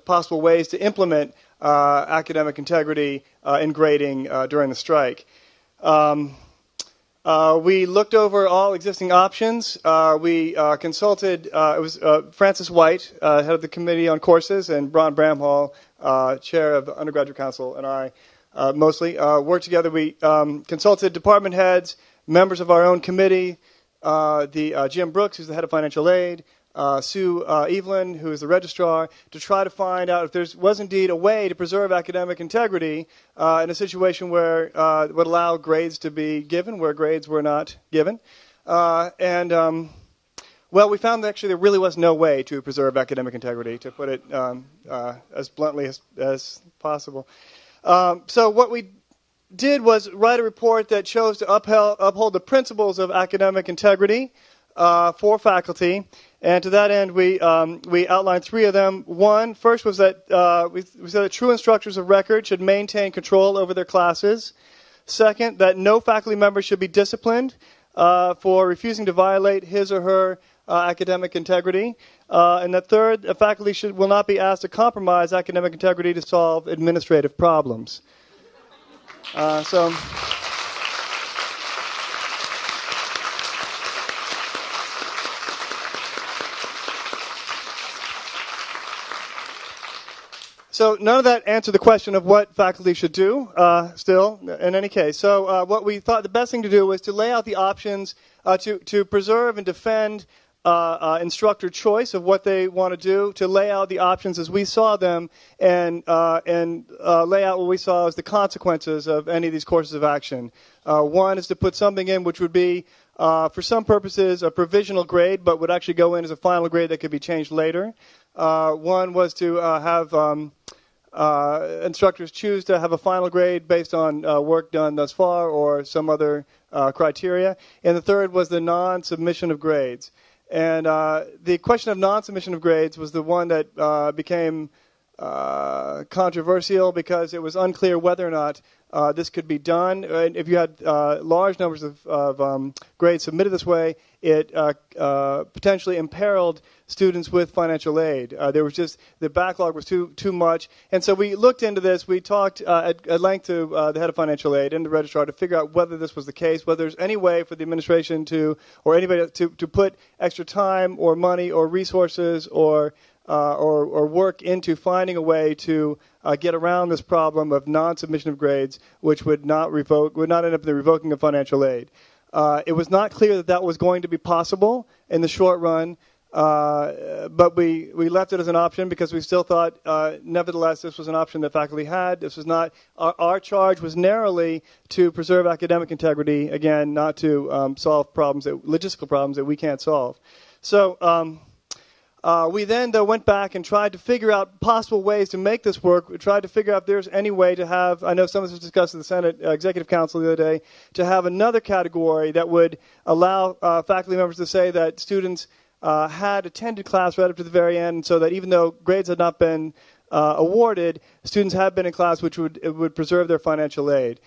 possible ways to implement academic integrity in grading during the strike. We looked over all existing options. We consulted, it was Francis White, head of the Committee on Courses, and Ron Bramhall, chair of the Undergraduate Council, and I mostly worked together. We consulted department heads, members of our own committee, Jim Brooks, who's the head of financial aid, Sue Evelyn, who is the registrar, to try to find out if there was indeed a way to preserve academic integrity in a situation where it would allow grades to be given where grades were not given. Well, we found that actually there really was no way to preserve academic integrity, to put it as bluntly as possible. So what we did was write a report that chose to uphold the principles of academic integrity for faculty. And to that end, we outlined three of them. First was that we said that true instructors of record should maintain control over their classes. Second, that no faculty member should be disciplined for refusing to violate his or her academic integrity. And that third, a faculty will not be asked to compromise academic integrity to solve administrative problems. So none of that answered the question of what faculty should do, still, in any case. So what we thought the best thing to do was to lay out the options to preserve and defend instructor choice of what they want to do, to lay out the options as we saw them, and lay out what we saw as the consequences of any of these courses of action. One is to put something in which would be, for some purposes, a provisional grade, but would actually go in as a final grade that could be changed later. One was to have instructors choose to have a final grade based on work done thus far or some other criteria. And the third was the non-submission of grades. And the question of non-submission of grades was the one that became controversial because it was unclear whether or not this could be done. And if you had large numbers of grades submitted this way, it potentially imperiled students with financial aid. There was just the backlog was too much, and so we looked into this. We talked at length to the head of financial aid and the registrar to figure out whether this was the case, whether there's any way for the administration to or anybody to put extra time or money or resources or work into finding a way to get around this problem of non-submission of grades, which would not end up in the revoking of financial aid. It was not clear that was going to be possible in the short run, but we left it as an option because we still thought, nevertheless, this was an option that faculty had. This was not our charge was narrowly to preserve academic integrity, again, not to solve logistical problems that we can't solve. So. We then, though, went back and tried to figure out possible ways to make this work. We tried to figure out if there's any way to have, I know some of this was discussed in the Senate Executive Council the other day, to have another category that would allow faculty members to say that students had attended class right up to the very end, so that even though grades had not been awarded, students had been in class, which would preserve their financial aid.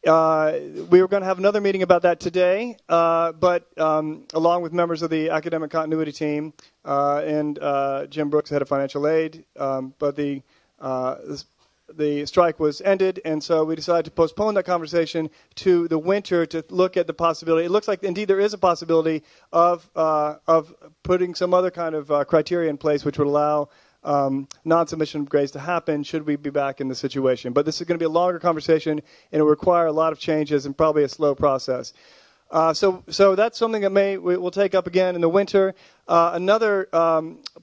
We were going to have another meeting about that today, but along with members of the academic continuity team and Jim Brooks, head of financial aid, but the strike was ended, and so we decided to postpone that conversation to the winter to look at the possibility. It looks like indeed there is a possibility of putting some other kind of criteria in place which would allow non-submission of grades to happen should we be back in the situation. But this is going to be a longer conversation, and it will require a lot of changes and probably a slow process. So that's something that we'll take up again in the winter. Another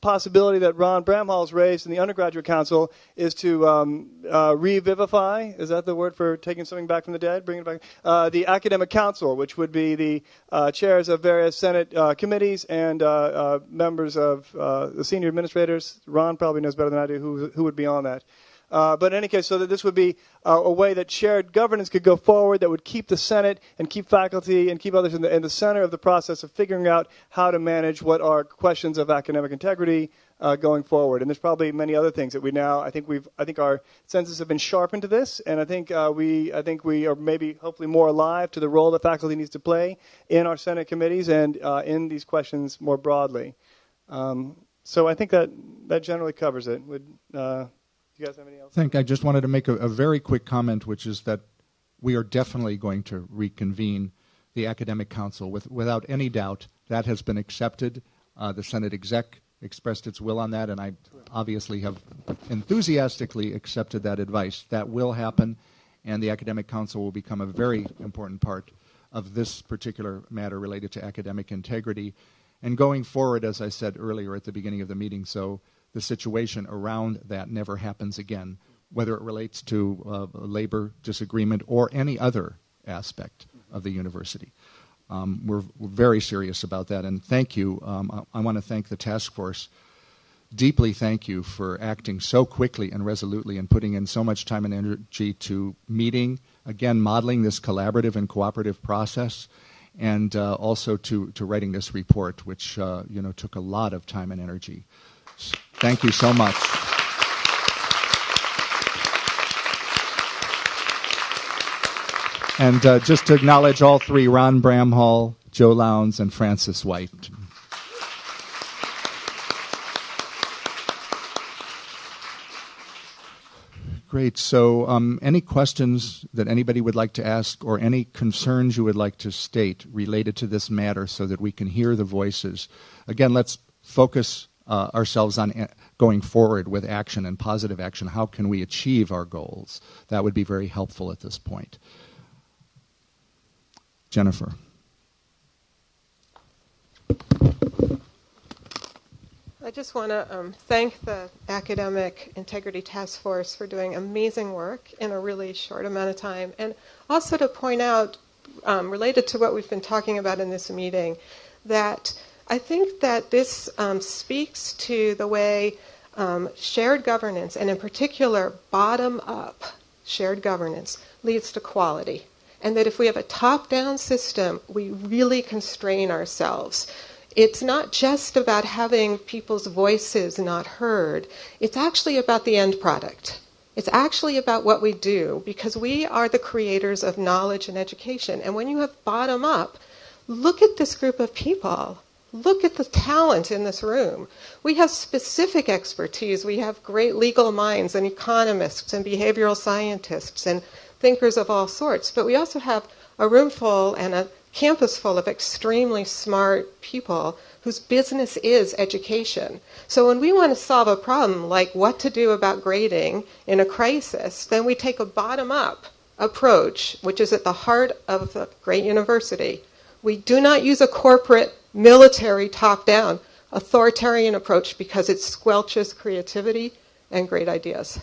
possibility that Ron Bramhall has raised in the undergraduate council is to revivify, is that the word for taking something back from the dead, bringing it back? The academic council, which would be the chairs of various Senate committees and members of the senior administrators. Ron probably knows better than I do who would be on that. But in any case, so that this would be a way that shared governance could go forward that would keep the Senate and keep faculty and keep others in the center of the process of figuring out how to manage what are questions of academic integrity going forward. And there's probably many other things that we now, I think our senses have been sharpened to this, and I think we are maybe hopefully more alive to the role that faculty needs to play in our Senate committees and in these questions more broadly. So I think that generally covers it. You guys have any else?
I just wanted to make a very quick comment, which is that we are definitely going to reconvene the Academic Council. Without any doubt, that has been accepted. The Senate exec expressed its will on that, and I obviously have enthusiastically accepted that advice. That will happen, and the Academic Council will become a very important part of this particular matter related to academic integrity. And going forward, as I said earlier at the beginning of the meeting, so the situation around that never happens again, whether it relates to labor disagreement or any other aspect of the university. We're very serious about that, and thank you. I want to thank the task force. Deeply thank you for acting so quickly and resolutely and putting in so much time and energy to meeting, again, modeling this collaborative and cooperative process, and also to writing this report, which took a lot of time and energy. Thank you so much. And just to acknowledge all three, Ron Bramhall, Joe Lowndes, and Francis White. Great. So any questions that anybody would like to ask or any concerns you would like to state related to this matter so that we can hear the voices? Again, let's focus ourselves on going forward with action and positive action. How can we achieve our goals? That would be very helpful at this point. Jennifer.
I just want to thank the Academic Integrity Task Force for doing amazing work in a really short amount of time, and also to point out, related to what we've been talking about in this meeting, that I think that this speaks to the way shared governance, and in particular bottom-up shared governance, leads to quality. And that if we have a top-down system, we really constrain ourselves. It's not just about having people's voices not heard. It's actually about the end product. It's actually about what we do, because we are the creators of knowledge and education. And when you have bottom up, look at this group of people. Look at the talent in this room. We have specific expertise. We have great legal minds and economists and behavioral scientists and thinkers of all sorts. But we also have a room full and a campus full of extremely smart people whose business is education. So when we want to solve a problem like what to do about grading in a crisis, then we take a bottom-up approach, which is at the heart of a great university. We do not use a corporate, military, top-down, authoritarian approach because it squelches creativity and great ideas.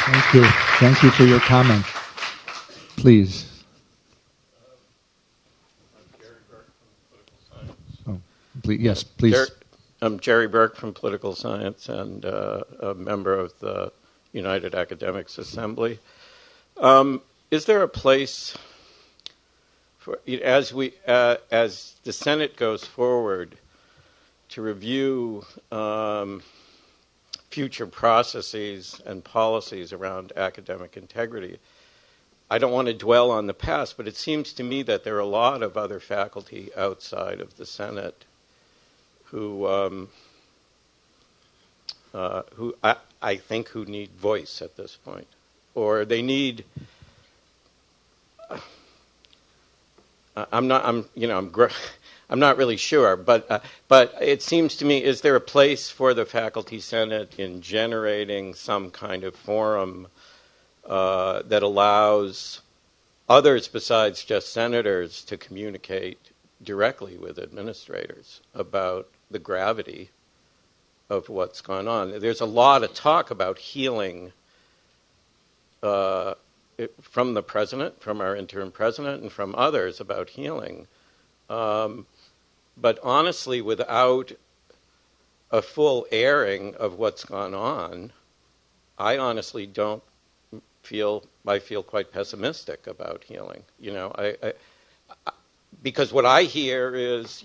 Thank you. Thank you for your comment. Please. Oh, please, yes, please.
I'm Jerry Burke from Political Science and a member of the United Academics Assembly. Is there a place for, as the Senate goes forward, to review future processes and policies around academic integrity? I don't want to dwell on the past, but it seems to me that there are a lot of other faculty outside of the Senate who I think who need voice at this point, or they need. I'm not really sure, but it seems to me, is there a place for the Faculty Senate in generating some kind of forum that allows others besides just senators to communicate directly with administrators about the gravity of what's gone on? There's a lot of talk about healing from the president, from our interim president, and from others about healing. But honestly, without a full airing of what's gone on, I honestly don't I feel quite pessimistic about healing. Because what I hear is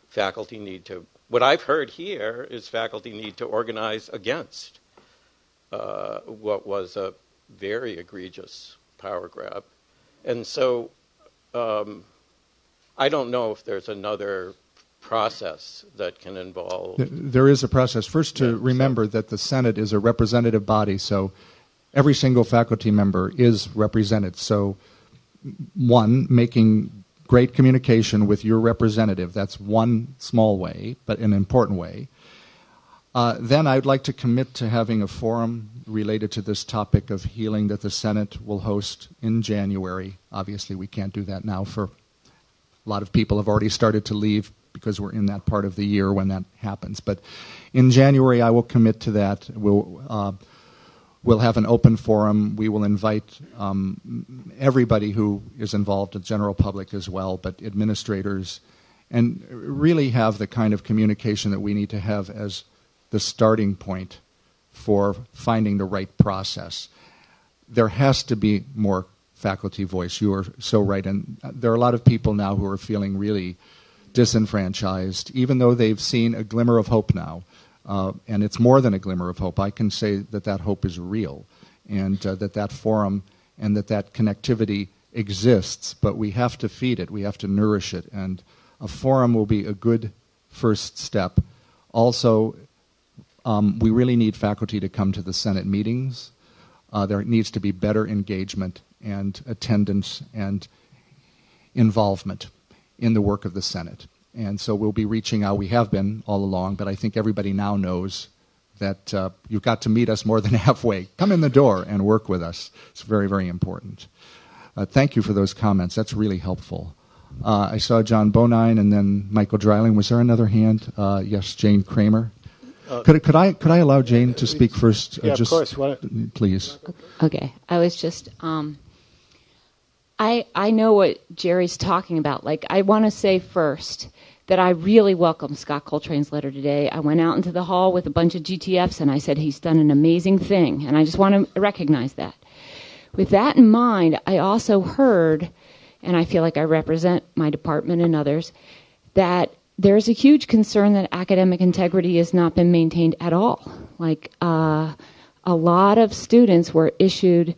faculty need to, what I've heard here is faculty need to organize against what was a very egregious power grab. And so I don't know if there's another process that can involve.
There is a process. First, to remember that the Senate is a representative body, so every single faculty member is represented. So, one, making great communication with your representative, that's one small way, but an important way. Then I'd like to commit to having a forum related to this topic of healing that the Senate will host in January. Obviously, we can't do that now, for a lot of people have already started to leave because we're in that part of the year when that happens. But in January, I will commit to that. We'll have an open forum. We will invite everybody who is involved, the general public as well, but administrators, and really have the kind of communication that we need to have as the starting point for finding the right process. There has to be more faculty voice. You are so right. And there are a lot of people now who are feeling really disenfranchised, even though they've seen a glimmer of hope now. And it's more than a glimmer of hope. I can say that that hope is real, and that forum and that connectivity exists, but we have to feed it. We have to nourish it. And a forum will be a good first step. Also, we really need faculty to come to the Senate meetings. There needs to be better engagement and attendance and involvement in the work of the Senate. And so we'll be reaching out. We have been all along, but I think everybody now knows that you've got to meet us more than halfway. Come in the door and work with us. It's very, very important. Thank you for those comments. That's really helpful. I saw John Bonine and then Michael Dreiling. Was there another hand? Yes, Jane Kramer. Could I allow Jane to speak first?
Yeah, of course.
Please.
Okay. I was just... I know what Jerry's talking about. Like, I want to say first that I really welcome Scott Coltrane's letter today. I went out into the hall with a bunch of GTFs and I said he's done an amazing thing, and I just want to recognize that. With that in mind, I also heard, and I feel like I represent my department and others, that there's a huge concern that academic integrity has not been maintained at all. Like, a lot of students were issued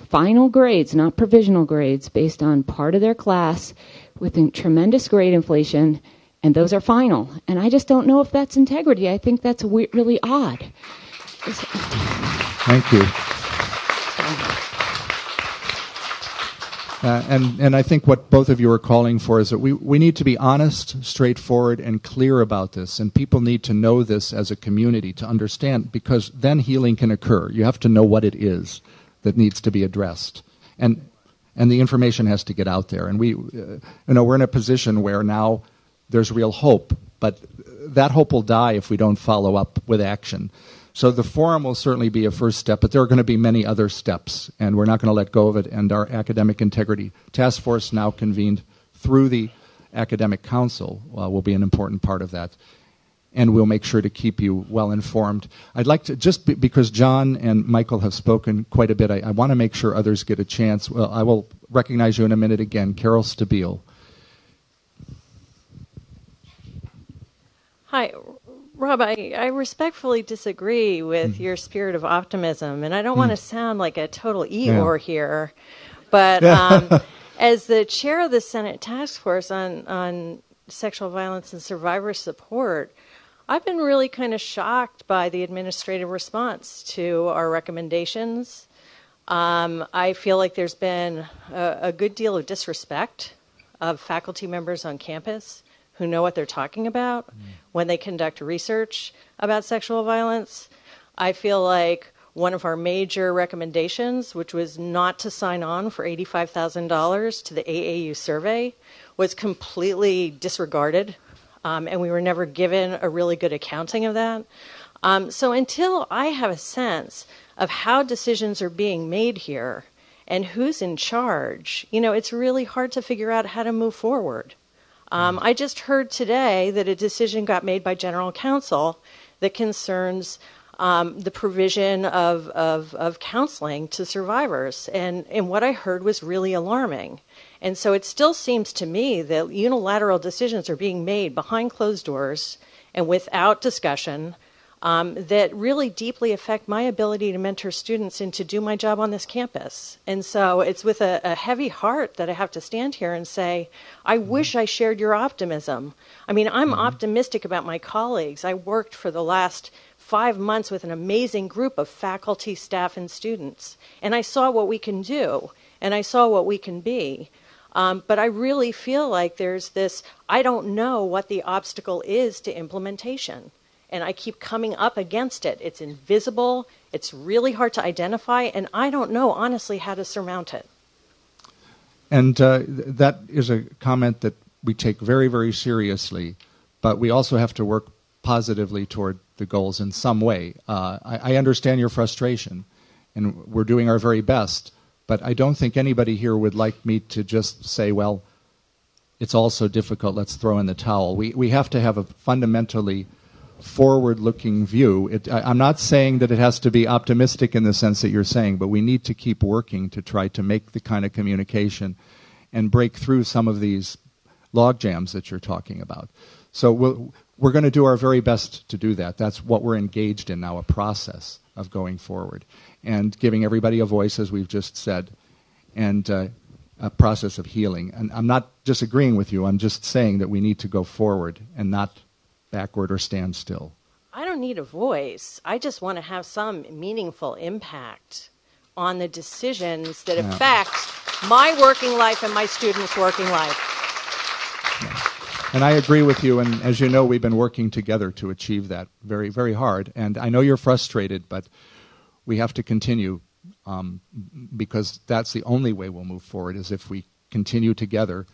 final grades, not provisional grades, based on part of their class with tremendous grade inflation, and those are final. And I just don't know if that's integrity. I think that's really odd.
Thank you. And I think what both of you are calling for is that we need to be honest, straightforward, and clear about this. And people need to know this as a community to understand, because then healing can occur. You have to know what it is that needs to be addressed. And the information has to get out there. And we're in a position where now there's real hope, but that hope will die if we don't follow up with action. So the forum will certainly be a first step, but there are going to be many other steps, and we're not going to let go of it. And our Academic Integrity Task Force, now convened through the Academic Council, will be an important part of that. And we'll make sure to keep you well informed. I'd like to, because John and Michael have spoken quite a bit, I want to make sure others get a chance. Well, I will recognize you in a minute again. Carol Stabile.
Hi. Rob, I respectfully disagree with your spirit of optimism, and I don't want to sound like a total Eeyore here, but as the chair of the Senate Task Force on Sexual Violence and Survivor Support, I've been really kind of shocked by the administrative response to our recommendations. I feel like there's been a good deal of disrespect of faculty members on campus who know what they're talking about when they conduct research about sexual violence. I feel like one of our major recommendations, which was not to sign on for $85,000 to the AAU survey, was completely disregarded, and we were never given a really good accounting of that. So until I have a sense of how decisions are being made here and who's in charge, it's really hard to figure out how to move forward. I just heard today that a decision got made by General Counsel that concerns the provision of counseling to survivors. And what I heard was really alarming. And so it still seems to me that unilateral decisions are being made behind closed doors and without discussion that really deeply affect my ability to mentor students and to do my job on this campus. And so it's with a heavy heart that I have to stand here and say, I wish I shared your optimism. I mean, I'm optimistic about my colleagues. I worked for the last 5 months with an amazing group of faculty, staff, and students. And I saw what we can do, and I saw what we can be. But I really feel like there's this, I don't know what the obstacle is to implementation. And I keep coming up against it. It's invisible, it's really hard to identify, and I don't know, honestly, how to surmount it.
And that is a comment that we take very, very seriously, but we also have to work positively toward the goals in some way. I understand your frustration, and we're doing our very best, but I don't think anybody here would like me to just say, well, it's all so difficult, let's throw in the towel. We have to have a fundamentally forward-looking view. I'm not saying that it has to be optimistic in the sense that you're saying, but we need to keep working to try to make the kind of communication and break through some of these log jams that you're talking about. So we're going to do our very best to do that. That's what we're engaged in now, a process of going forward and giving everybody a voice, as we've just said, and a process of healing. And I'm not disagreeing with you. I'm just saying that we need to go forward and not backward or stand still.
I don't need a voice. I just want to have some meaningful impact on the decisions that affect my working life and my students' working life.
And I agree with you, and as you know, we've been working together to achieve that very, very hard. And I know you're frustrated, but we have to continue because that's the only way we'll move forward, is if we continue together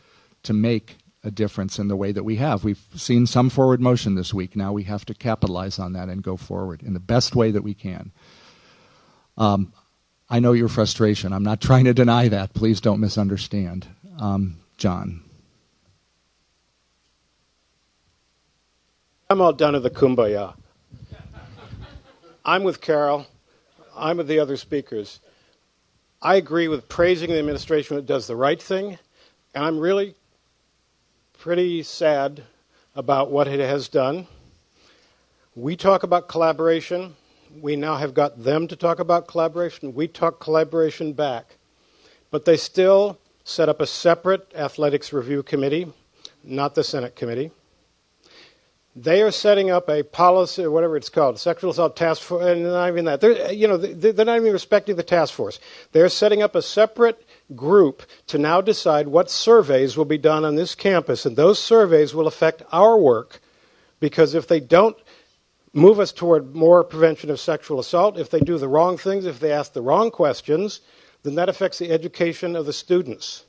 to make a difference in the way that we have. We've seen some forward motion this week. Now we have to capitalize on that and go forward in the best way that we can. I know your frustration. I'm not trying to deny that. Please don't misunderstand. John.
I'm all done with the kumbaya. I'm with Carol. I'm with the other speakers. I agree with praising the administration that does the right thing, and I'm really pretty sad about what it has done. We talk about collaboration. We now have got them to talk about collaboration. We talk collaboration back. But they still set up a separate athletics review committee, not the Senate committee. They are setting up a policy, or whatever it's called, sexual assault task force, and not even that. They're not even respecting the task force. They're setting up a separate group to now decide what surveys will be done on this campus, and those surveys will affect our work, because if they don't move us toward more prevention of sexual assault, if they do the wrong things, if they ask the wrong questions, then that affects the education of the students.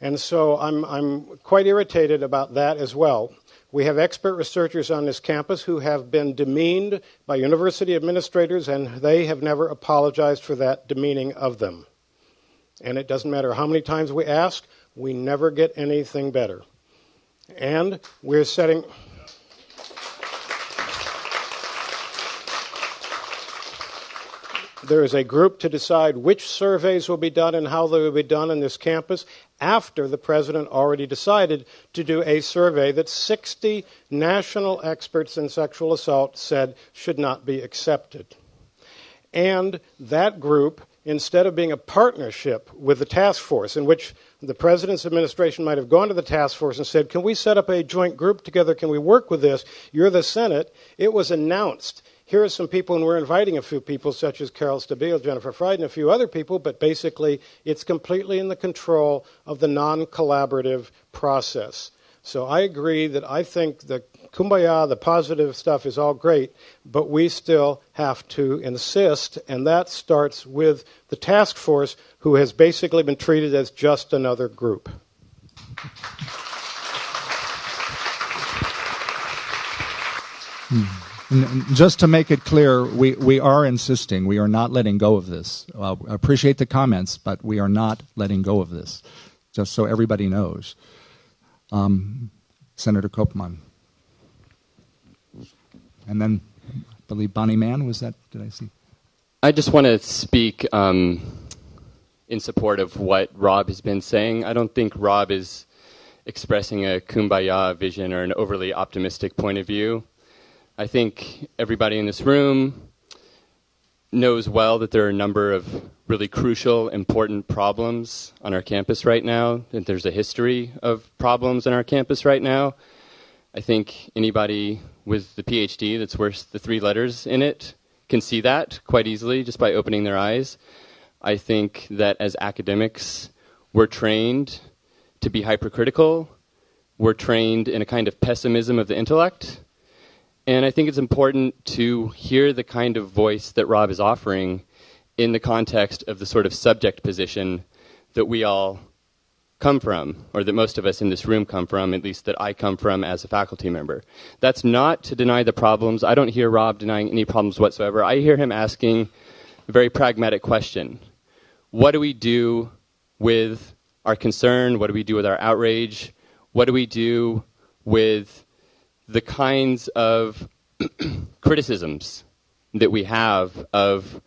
And so I'm quite irritated about that as well. We have expert researchers on this campus who have been demeaned by university administrators, and they have never apologized for that demeaning of them. And it doesn't matter how many times we ask, we never get anything better. And we're setting... There is a group to decide which surveys will be done and how they will be done on this campus after the president already decided to do a survey that 60 national experts in sexual assault said should not be accepted. And that group, instead of being a partnership with the task force, in which the president's administration might have gone to the task force and said, can we set up a joint group together? Can we work with this? You're the Senate. It was announced. Here are some people, and we're inviting a few people, such as Carol Stabile, Jennifer Fried, and a few other people, but basically it's completely in the control of the non-collaborative process. So I agree that I think the kumbaya, the positive stuff is all great, but we still have to insist, and that starts with the task force, who has basically been treated as just another group.
Just to make it clear, we are insisting. We are not letting go of this. I appreciate the comments, but we are not letting go of this, just so everybody knows. Senator Koopman. And then, I believe Bonnie Mann, was that, did I see?
I just want to speak in support of what Rob has been saying. I don't think Rob is expressing a kumbaya vision or an overly optimistic point of view. I think everybody in this room knows well that there are a number of really crucial, important problems on our campus right now, that there's a history of problems on our campus right now. I think anybody with the PhD that's worth the 3 letters in it can see that quite easily just by opening their eyes. I think that as academics, we're trained to be hypercritical. We're trained in a kind of pessimism of the intellect. And I think it's important to hear the kind of voice that Rob is offering in the context of the sort of subject position that we all come from, or that most of us in this room come from, at least that I come from as a faculty member. That's not to deny the problems. I don't hear Rob denying any problems whatsoever. I hear him asking a very pragmatic question. What do we do with our concern? What do we do with our outrage? What do we do with the kinds of criticisms that we have of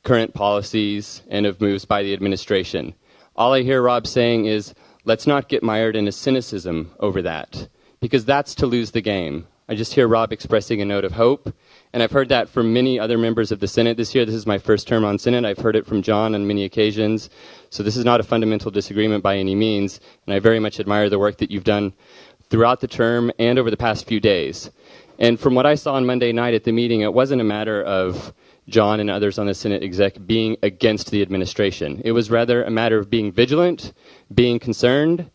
current policies and of moves by the administration? All I hear Rob saying is, let's not get mired in a cynicism over that, because that's to lose the game. I just hear Rob expressing a note of hope, and I've heard that from many other members of the Senate this year. This is my first term on Senate. I've heard it from John on many occasions, so this is not a fundamental disagreement by any means, and I very much admire the work that you've done throughout the term and over the past few days. And from what I saw on Monday night at the meeting, it wasn't a matter of John and others on the Senate exec being against the administration. It was rather a matter of being vigilant, being concerned,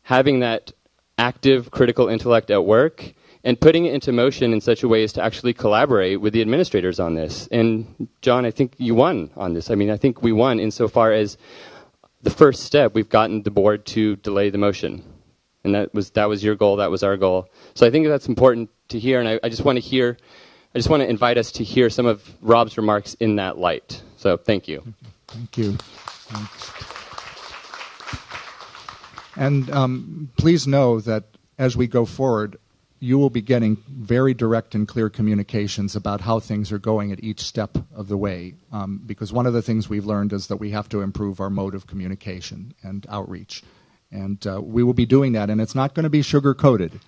having that active critical intellect at work, and putting it into motion in such a way as to actually collaborate with the administrators on this. And John, I think you won on this. I mean, I think we won insofar as the first step, we've gotten the board to delay the motion. And that was your goal, that was our goal. So I think that's important to hear, and I just want to invite us to hear some of Rob's remarks in that light. So thank you.
Thank you. Thanks. And please know that as we go forward, you will be getting very direct and clear communications about how things are going at each step of the way. Because one of the things we've learned is that we have to improve our mode of communication and outreach. And we will be doing that, and it's not going to be sugar-coated.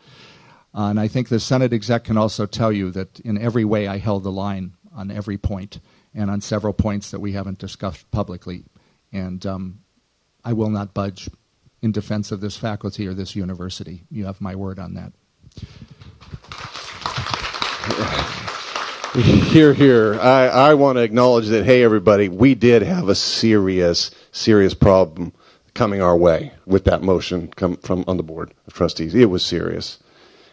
And I think the Senate exec can also tell you that in every way I held the line on every point and on several points that we haven't discussed publicly. And I will not budge in defense of this faculty or this university. You have my word on that.
Hear, hear. I want to acknowledge that, hey, everybody, we did have a serious problem coming our way with that motion from on the Board of Trustees. It was serious.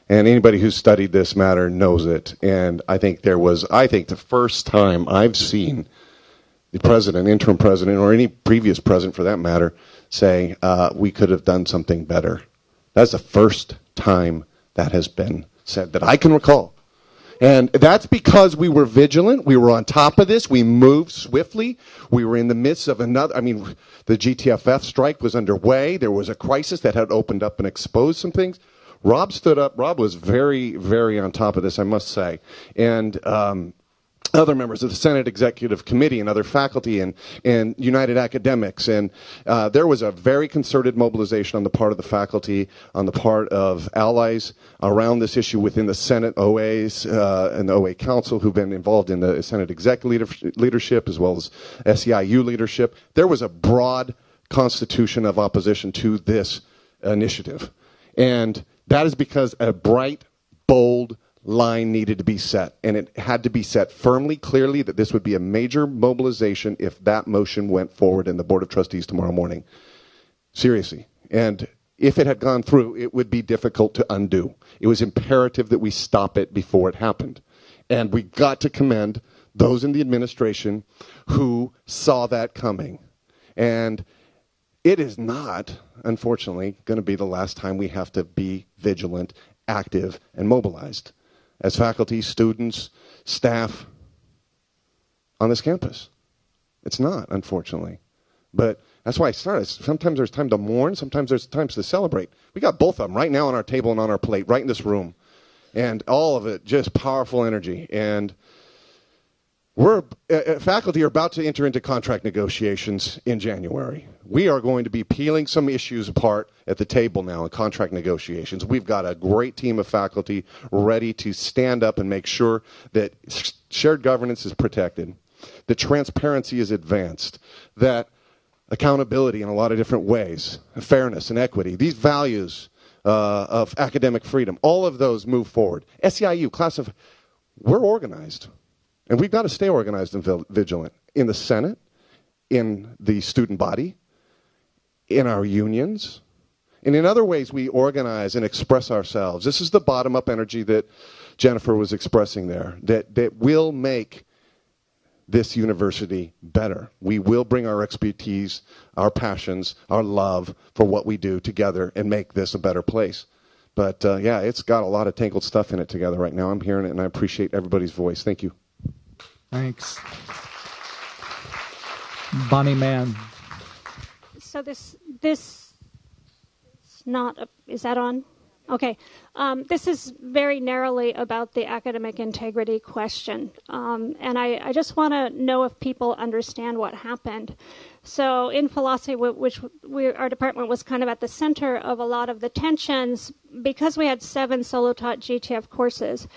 And anybody who's studied this matter knows it. And I think the first time I've seen the president, interim president, or any previous president for that matter, say, we could have done something better. That's the first time that has been said that I can recall. And that's because we were vigilant. We were on top of this. We moved swiftly. We were in the midst of the GTFF strike was underway. There was a crisis that had opened up and exposed some things. Rob stood up. Rob was very, very on top of this, I must say. And other members of the Senate Executive Committee and other faculty and United Academics. And there was a very concerted mobilization on the part of the faculty, on the part of allies around this issue within the Senate OAs and the OA Council who've been involved in the Senate Executive leadership as well as SEIU leadership. There was a broad constitution of opposition to this initiative. And that is because a bright, bold line needed to be set, and it had to be set firmly, clearly, that this would be a major mobilization if that motion went forward in the Board of Trustees tomorrow morning. Seriously. And if it had gone through, it would be difficult to undo. It was imperative that we stop it before it happened. And we got to commend those in the administration who saw that coming. And it is not, unfortunately, going to be the last time we have to be vigilant, active, and mobilized as faculty, students, staff on this campus. It's not, unfortunately. But that's why I started. Sometimes there's time to mourn. Sometimes there's times to celebrate. We got both of them right now on our table and on our plate, right in this room. And all of it, just powerful energy. And faculty are about to enter into contract negotiations in January. We are going to be peeling some issues apart at the table now in contract negotiations. We've got a great team of faculty ready to stand up and make sure that shared governance is protected, that transparency is advanced, that accountability in a lot of different ways, fairness and equity, these values of academic freedom, all of those move forward. SEIU, we're organized. And we've got to stay organized and vigilant in the Senate, in the student body, in our unions, and in other ways we organize and express ourselves. This is the bottom-up energy that Jennifer was expressing there, that will make this university better. We will bring our expertise, our passions, our love for what we do together and make this a better place. But, yeah, it's got a lot of tangled stuff in it together right now. I'm hearing it, and I appreciate everybody's voice. Thank you.
Thanks. Bonnie Mann.
So this is not, is that on? Okay. This is very narrowly about the academic integrity question. And I just want to know if people understand what happened. So in philosophy, which our department was kind of at the center of a lot of the tensions, because we had 7 solo-taught GTF courses,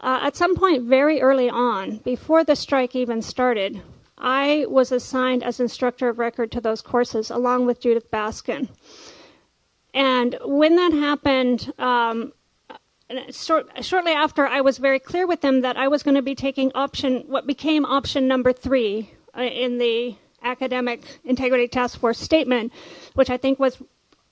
at some point very early on, before the strike even started, I was assigned as instructor of record to those courses along with Judith Baskin. And when that happened, shortly after, I was very clear with them that I was going to be taking what became option number 3 in the Academic Integrity Task Force statement, which I think was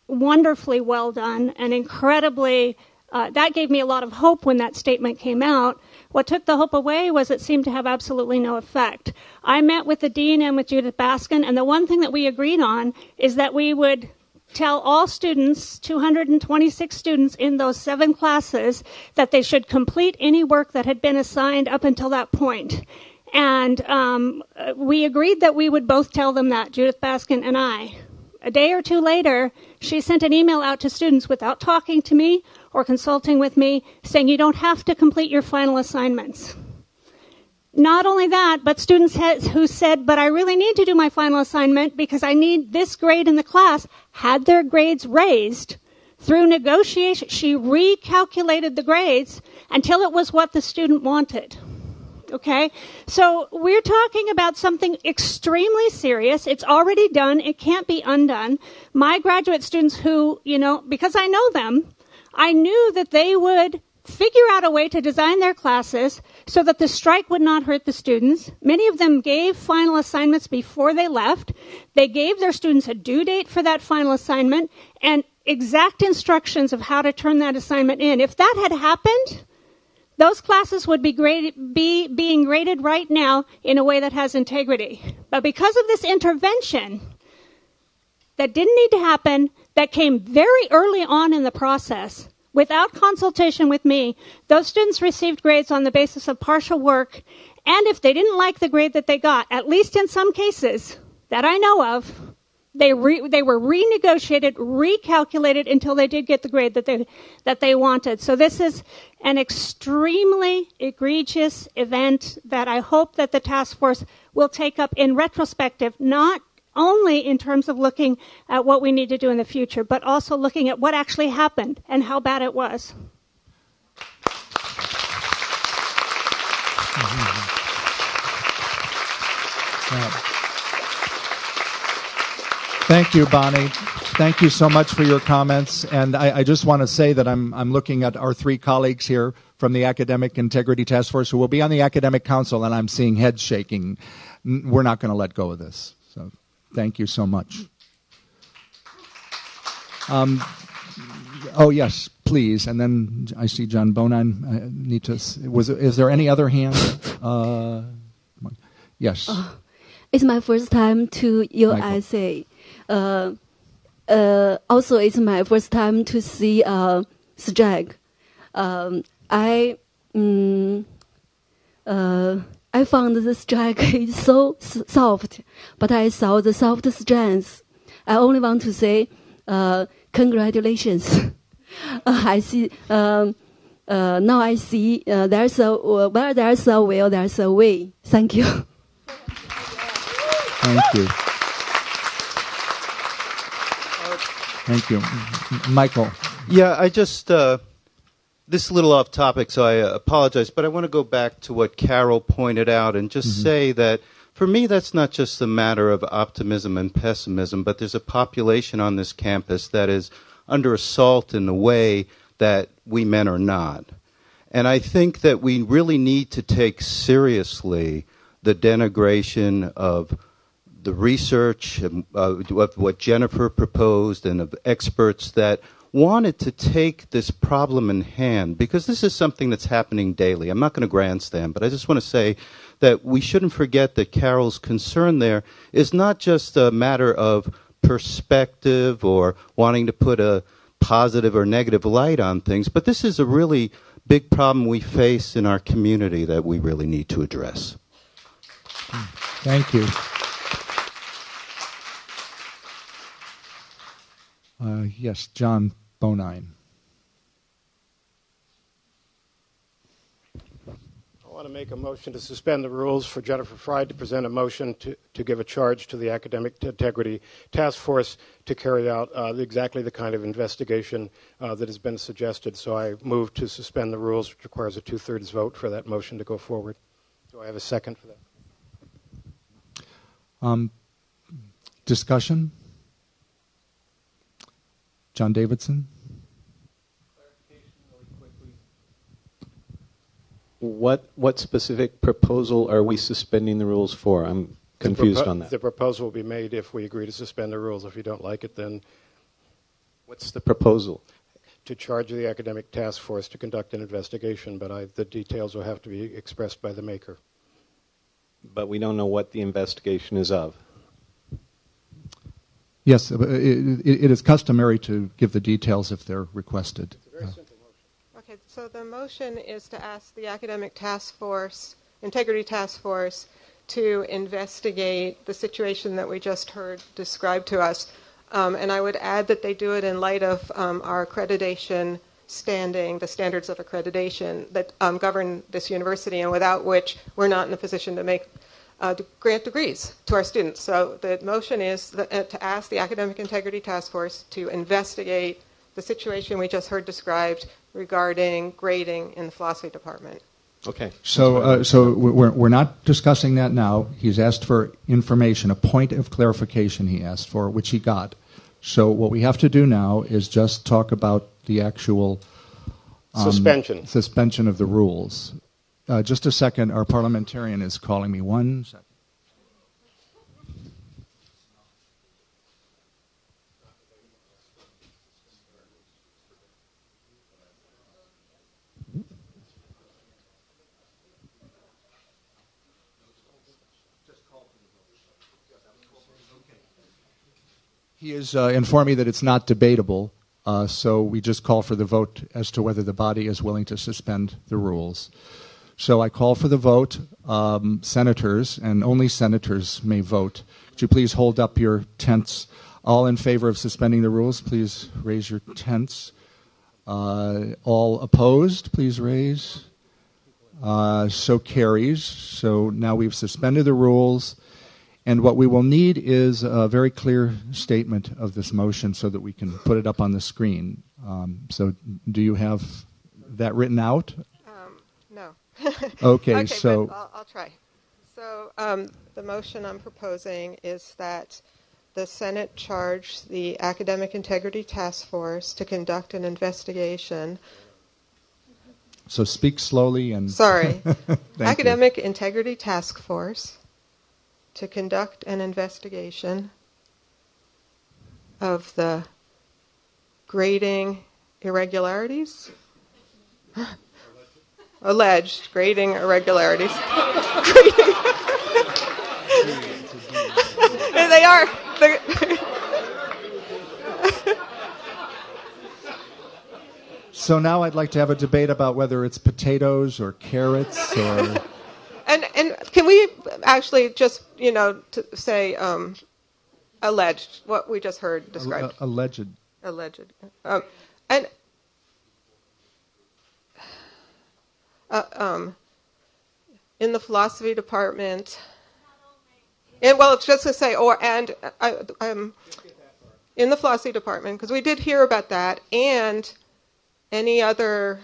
wonderfully well done and incredibly that gave me a lot of hope when that statement came out. What took the hope away was it seemed to have absolutely no effect. I met with the dean and with Judith Baskin, and the one thing that we agreed on is that we would tell all students, 226 students in those 7 classes, that they should complete any work that had been assigned up until that point. And we agreed that we would both tell them that, Judith Baskin and I. A day or two later, she sent an email out to students without talking to me or consulting with me, saying you don't have to complete your final assignments. Not only that, but students who said, but I really need to do my final assignment because I need this grade in the class, had their grades raised through negotiation, she recalculated the grades until it was what the student wanted. Okay? So we're talking about something extremely serious. It's already done. It can't be undone. My graduate students who, because I know them, I knew that they would figure out a way to design their classes so that the strike would not hurt the students. Many of them gave final assignments before they left. They gave their students a due date for that final assignment and exact instructions of how to turn that assignment in. If that had happened, those classes would be being graded right now in a way that has integrity. But because of this intervention that didn't need to happen, that came very early on in the process, without consultation with me, those students received grades on the basis of partial work. And if they didn't like the grade that they got, at least in some cases that I know of, they were renegotiated, recalculated until they did get the grade that they wanted. So this is an extremely egregious event that I hope that the task force will take up in retrospective, not only in terms of looking at what we need to do in the future, but also looking at what actually happened and how bad it was.
Thank you, Bonnie. Thank you so much for your comments. And I just want to say that I'm looking at our three colleagues here from the Academic Integrity Task Force who will be on the Academic Council, and I'm seeing heads shaking. We're not going to let go of this. So thank you so much. Oh, yes, please. And then I see John Bonine. Is there any other hand? Yes.
It's my first time to USA. Also, it's my first time to see strike. I found the strike is so soft, but I saw the soft strands. I only want to say congratulations. I see. Now I see there's a where there's a will, there's a way. Thank you.
Thank you. Thank you. Michael.
Yeah, I just, this is a little off topic, so I apologize, but I want to go back to what Carol pointed out and just say that for me that's not just a matter of optimism and pessimism, but there's a population on this campus that is under assault in a way that we men are not. And I think that we really need to take seriously the denigration of the research of what Jennifer proposed and of experts that wanted to take this problem in hand, because this is something that's happening daily. I'm not going to grandstand, but I just want to say that we shouldn't forget that Carol's concern there is not just a matter of perspective or wanting to put a positive or negative light on things, but this is a really big problem we face in our community that we really need to address.
Thank you. Yes, John Bonine.
I want to make a motion to suspend the rules for Jennifer Fry to present a motion to give a charge to the Academic Integrity Task Force to carry out exactly the kind of investigation that has been suggested. So I move to suspend the rules, which requires a 2/3 vote for that motion to go forward. Do I have a second for that?
Discussion? John Davidson?
What specific proposal are we suspending the rules for? I'm confused on that.
The proposal will be made if we agree to suspend the rules. If you don't like it, then...
What's the proposal?
To charge the Academic Task Force to conduct an investigation, but the details will have to be expressed by the maker.
But we don't know what the investigation is of.
Yes, it is customary to give the details if they're requested.
It's a very simple motion. Okay, so the motion is to ask the Academic Task Force, Integrity Task Force, to investigate the situation that we just heard described to us. And I would add that they do it in light of our accreditation standing, the standards of accreditation that govern this university, and without which we're not in a position to grant degrees to our students. So the motion is to ask the Academic Integrity Task Force to investigate the situation we just heard described regarding grading in the philosophy department.
Okay.
So we're not discussing that now. He's asked for information, a point of clarification he asked for, which he got. So what we have to do now is just talk about the actual suspension of the rules. Just a second. Our parliamentarian is calling me. 1 second. He is informed me that it's not debatable, so we just call for the vote as to whether the body is willing to suspend the rules. So I call for the vote. Senators, and only senators may vote. Could you please hold up your tents? All in favor of suspending the rules, please raise your tents. All opposed, please raise. So carries. So now we've suspended the rules. And what we will need is a very clear statement of this motion so that we can put it up on the screen. So do you have that written out?
No.
Okay, so...
I'll try. So the motion I'm proposing is that the Senate charge the Academic Integrity Task Force to conduct an investigation.
So speak slowly and...
Sorry. Academic
you.
Integrity Task Force to conduct an investigation of the grading irregularities? Alleged grading irregularities. They are.
So now I'd like to have a debate about whether it's potatoes or carrots or...
And can we actually just, to say alleged, what we just heard described?
Alleged.
Alleged. In the philosophy department, and well, it's just to say, in the philosophy department, because we did hear about that, and any other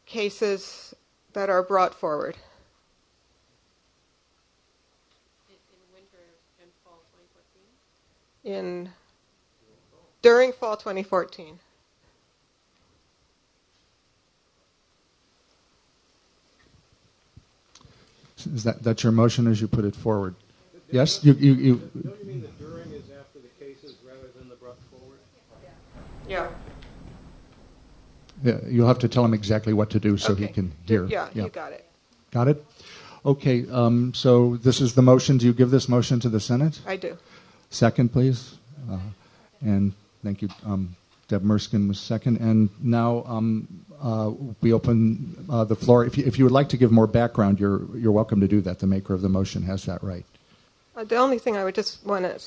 cases that are brought forward. In winter and fall 2014? During fall 2014.
Is that your motion as you put it forward? Yes?
Don't you mean the during is after the cases rather than the brought forward?
Yeah.
Yeah, you'll have to tell him exactly what to do so he can hear.
Yeah, you got it.
Got it? Okay, so this is the motion. Do you give this motion to the Senate?
I do.
Second, please. And thank you. Deb Merskin was second. And now we open the floor. If you would like to give more background, you're welcome to do that. The maker of the motion has that right.
The only thing I would just want to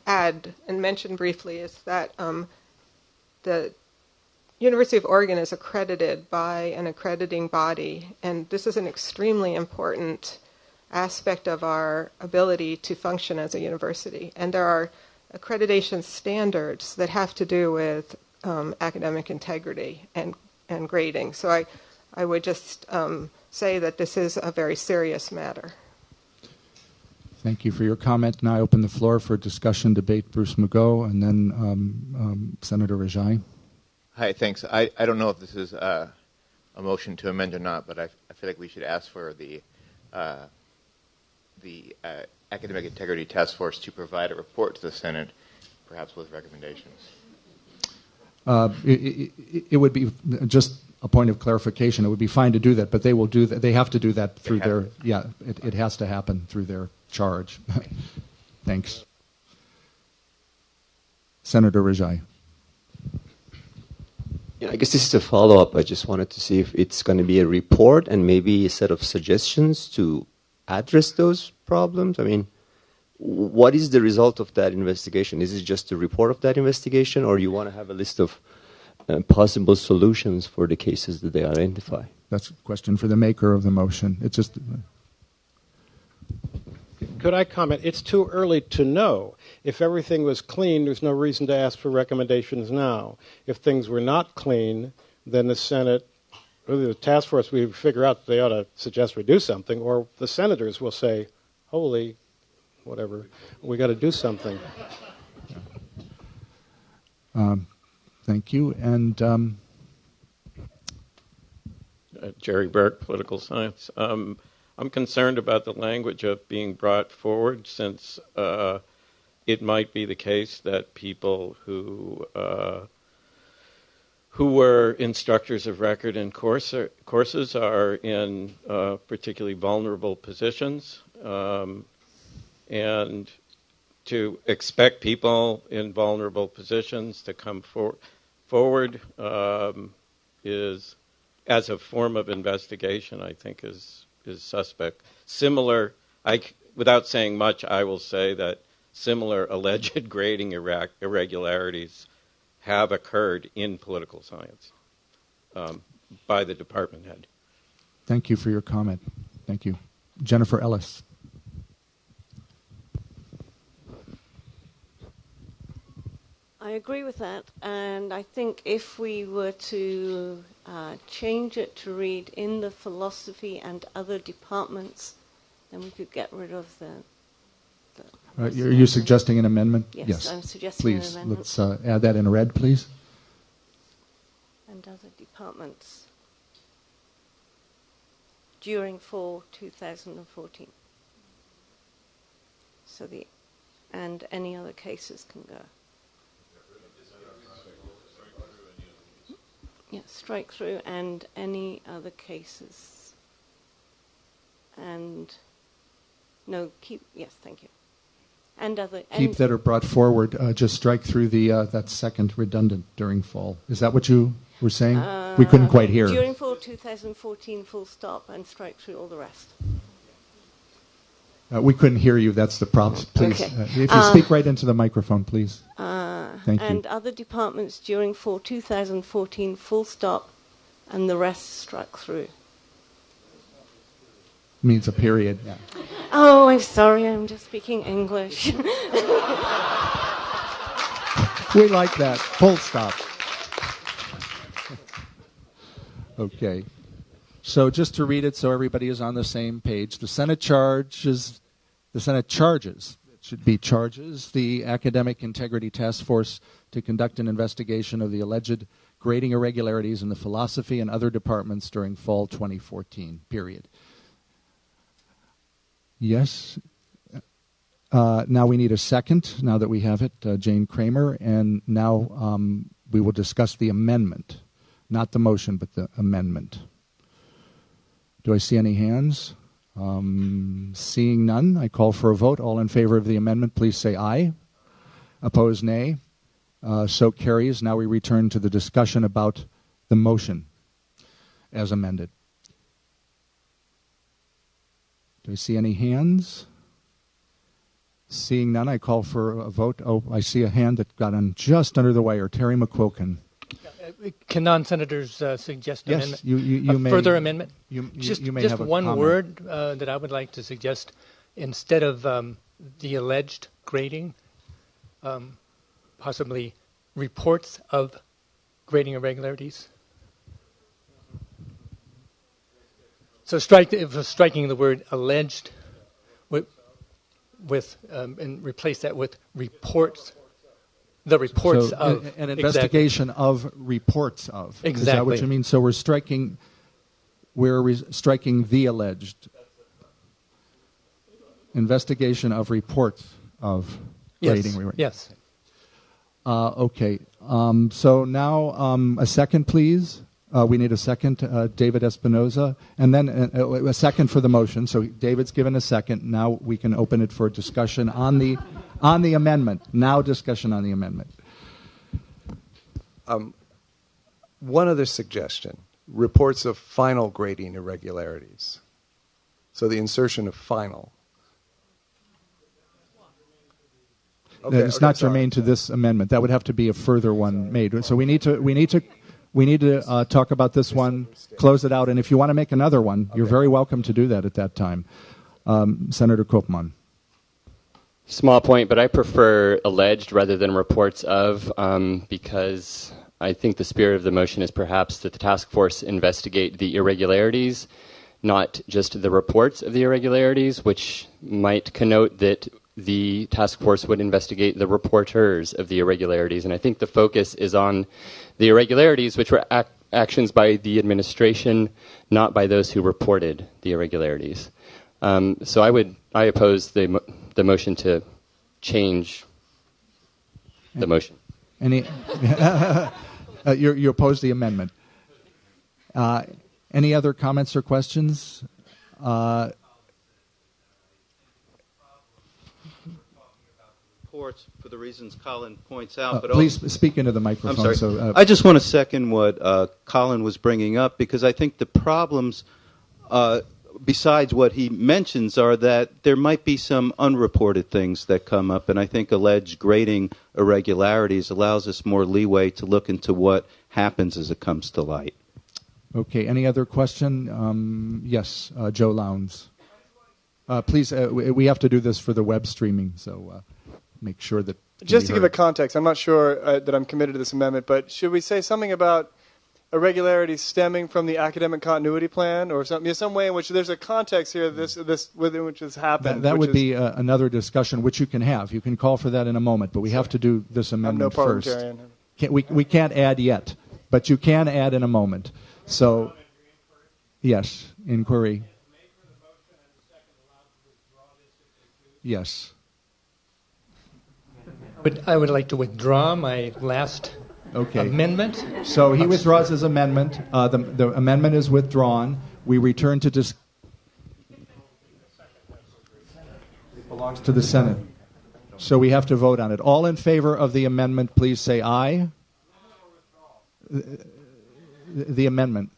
add and mention briefly is that the University of Oregon is accredited by an accrediting body, and this is an extremely important aspect of our ability to function as a university. And there are accreditation standards that have to do with academic integrity and grading. So I would just say that this is a very serious matter.
Thank you for your comment. Now I open the floor for discussion, debate. Bruce Mageau, and then Senator Rajai.
Hi, thanks. I don't know if this is a motion to amend or not, but I feel like we should ask for the Academic Integrity Task Force to provide a report to the Senate, perhaps with recommendations.
It would be just a point of clarification. It would be fine to do that, but they will do that. They have to do that through their. Yeah, it has to happen through their charge. Thanks, Senator Rajai.
Yeah, I guess this is a follow-up. I just wanted to see if it's going to be a report and maybe a set of suggestions to address those problems. I mean, what is the result of that investigation? Is it just a report of that investigation, or you want to have a list of possible solutions for the cases that they identify?
That's a question for the maker of the motion. It's just...
could I comment? It's too early to know. If everything was clean, there's no reason to ask for recommendations now. If things were not clean, then the Senate, or the task force, we figure out they ought to suggest we do something, or the senators will say, holy, whatever, we got to do something.
Thank you. And
Jerry Burke, Political Science. I'm concerned about the language of being brought forward, since it might be the case that people who were instructors of record in courses are in particularly vulnerable positions, and to expect people in vulnerable positions to come forward is, as a form of investigation, I think is suspect. Similar, without saying much, I will say that similar alleged grading irregularities have occurred in political science by the department head.
thank you for your comment. Thank you. Jennifer Ellis.
I agree with that, and I think if we were to change it to read in the philosophy and other departments, then we could get rid of the
Are you suggesting an amendment?
Yes, I'm suggesting
please,
an amendment.
let's add that in red, please.
And other departments during fall 2014. So and any other cases can go. Yeah, strike through and any other cases. And no, yes, thank you. And other
Keep that are brought forward. Just strike through the that second redundant during fall. Is that what you were saying? We couldn't quite hear.
During fall 2014, full stop, and strike through all the rest.
We couldn't hear you. That's the problem. Please,
Okay.
if you speak right into the microphone, please. Thank you.
And other departments during fall 2014, full stop, and the rest struck through.
Means a period. Yeah.
Oh, I'm sorry. I'm just speaking English.
We like that. Full stop. Okay. So just to read it so everybody is on the same page, the Senate charges, it should be charges, the Academic Integrity Task Force to conduct an investigation of the alleged grading irregularities in the philosophy and other departments during fall 2014, period. Yes. Now we need a second, now that we have it, Jane Kramer, and now we will discuss the amendment, not the motion, but the amendment. Do I see any hands? Seeing none, I call for a vote. All in favor of the amendment, please say aye. Opposed, nay. So carries. Now we return to the discussion about the motion as amended. Do I see any hands? Seeing none, I call for a vote. Oh, I see a hand that got on just under the wire. Terry McQuilkin.
Can non-senators suggest
Yes,
amendment? Further amendment?
You may
just
have a
one
comment.
word that I would like to suggest instead of the alleged grading, possibly reports of grading irregularities. So striking the word alleged with and replace that with reports. The reports
so
of
an investigation of reports of.
Exactly.
Is that what you mean? So we're striking the alleged investigation of reports of grading.
Yes.
Okay. So now a second, please. We need a second, David Espinoza, and then a second for the motion. So David's given a second. Now we can open it for discussion on the amendment. Now discussion on the amendment.
One other suggestion: reports of final grading irregularities. So the insertion of final.
It's not germane to this amendment. That would have to be a further one made. So we need to talk about this one, close it out, and if you want to make another one, you're very welcome to do that at that time. Senator Koopman.
Small point, but I prefer alleged rather than reports of, because I think the spirit of the motion is perhaps that the task force investigate the irregularities, not just the reports of the irregularities, which might connote that the task force would investigate the reporters of the irregularities. And I think the focus is on the irregularities, which were actions by the administration, not by those who reported the irregularities. So I oppose the motion to change the motion.
Any? You oppose the amendment. Any other comments or questions?
Reports for the reasons Colin points out. But
please speak into the microphone.
I'm sorry. I just want to second what Colin was bringing up, because I think the problems, besides what he mentions, are that there might be some unreported things that come up, and I think alleged grading irregularities allows us more leeway to look into what happens as it comes to light.
Okay. Any other question? Yes, Joe Lowndes. Please, we have to do this for the web streaming, so make sure that.
Just to give it context, I'm not sure that I'm committed to this amendment, but should we say something about irregularities stemming from the academic continuity plan, or some way in which there's a context here within which this happened?
That would be another discussion, which you can have. You can call for that in a moment, but we have to do this amendment first.
I'm no parliamentarian.
We can't add yet, but you can add in a moment. So, yes, inquiry. Yes.
I would like to withdraw my last amendment.
So he withdraws his amendment. The amendment is withdrawn. We return to It belongs to the Senate. So we have to vote on it. All in favor of the amendment, please say aye. The amendment.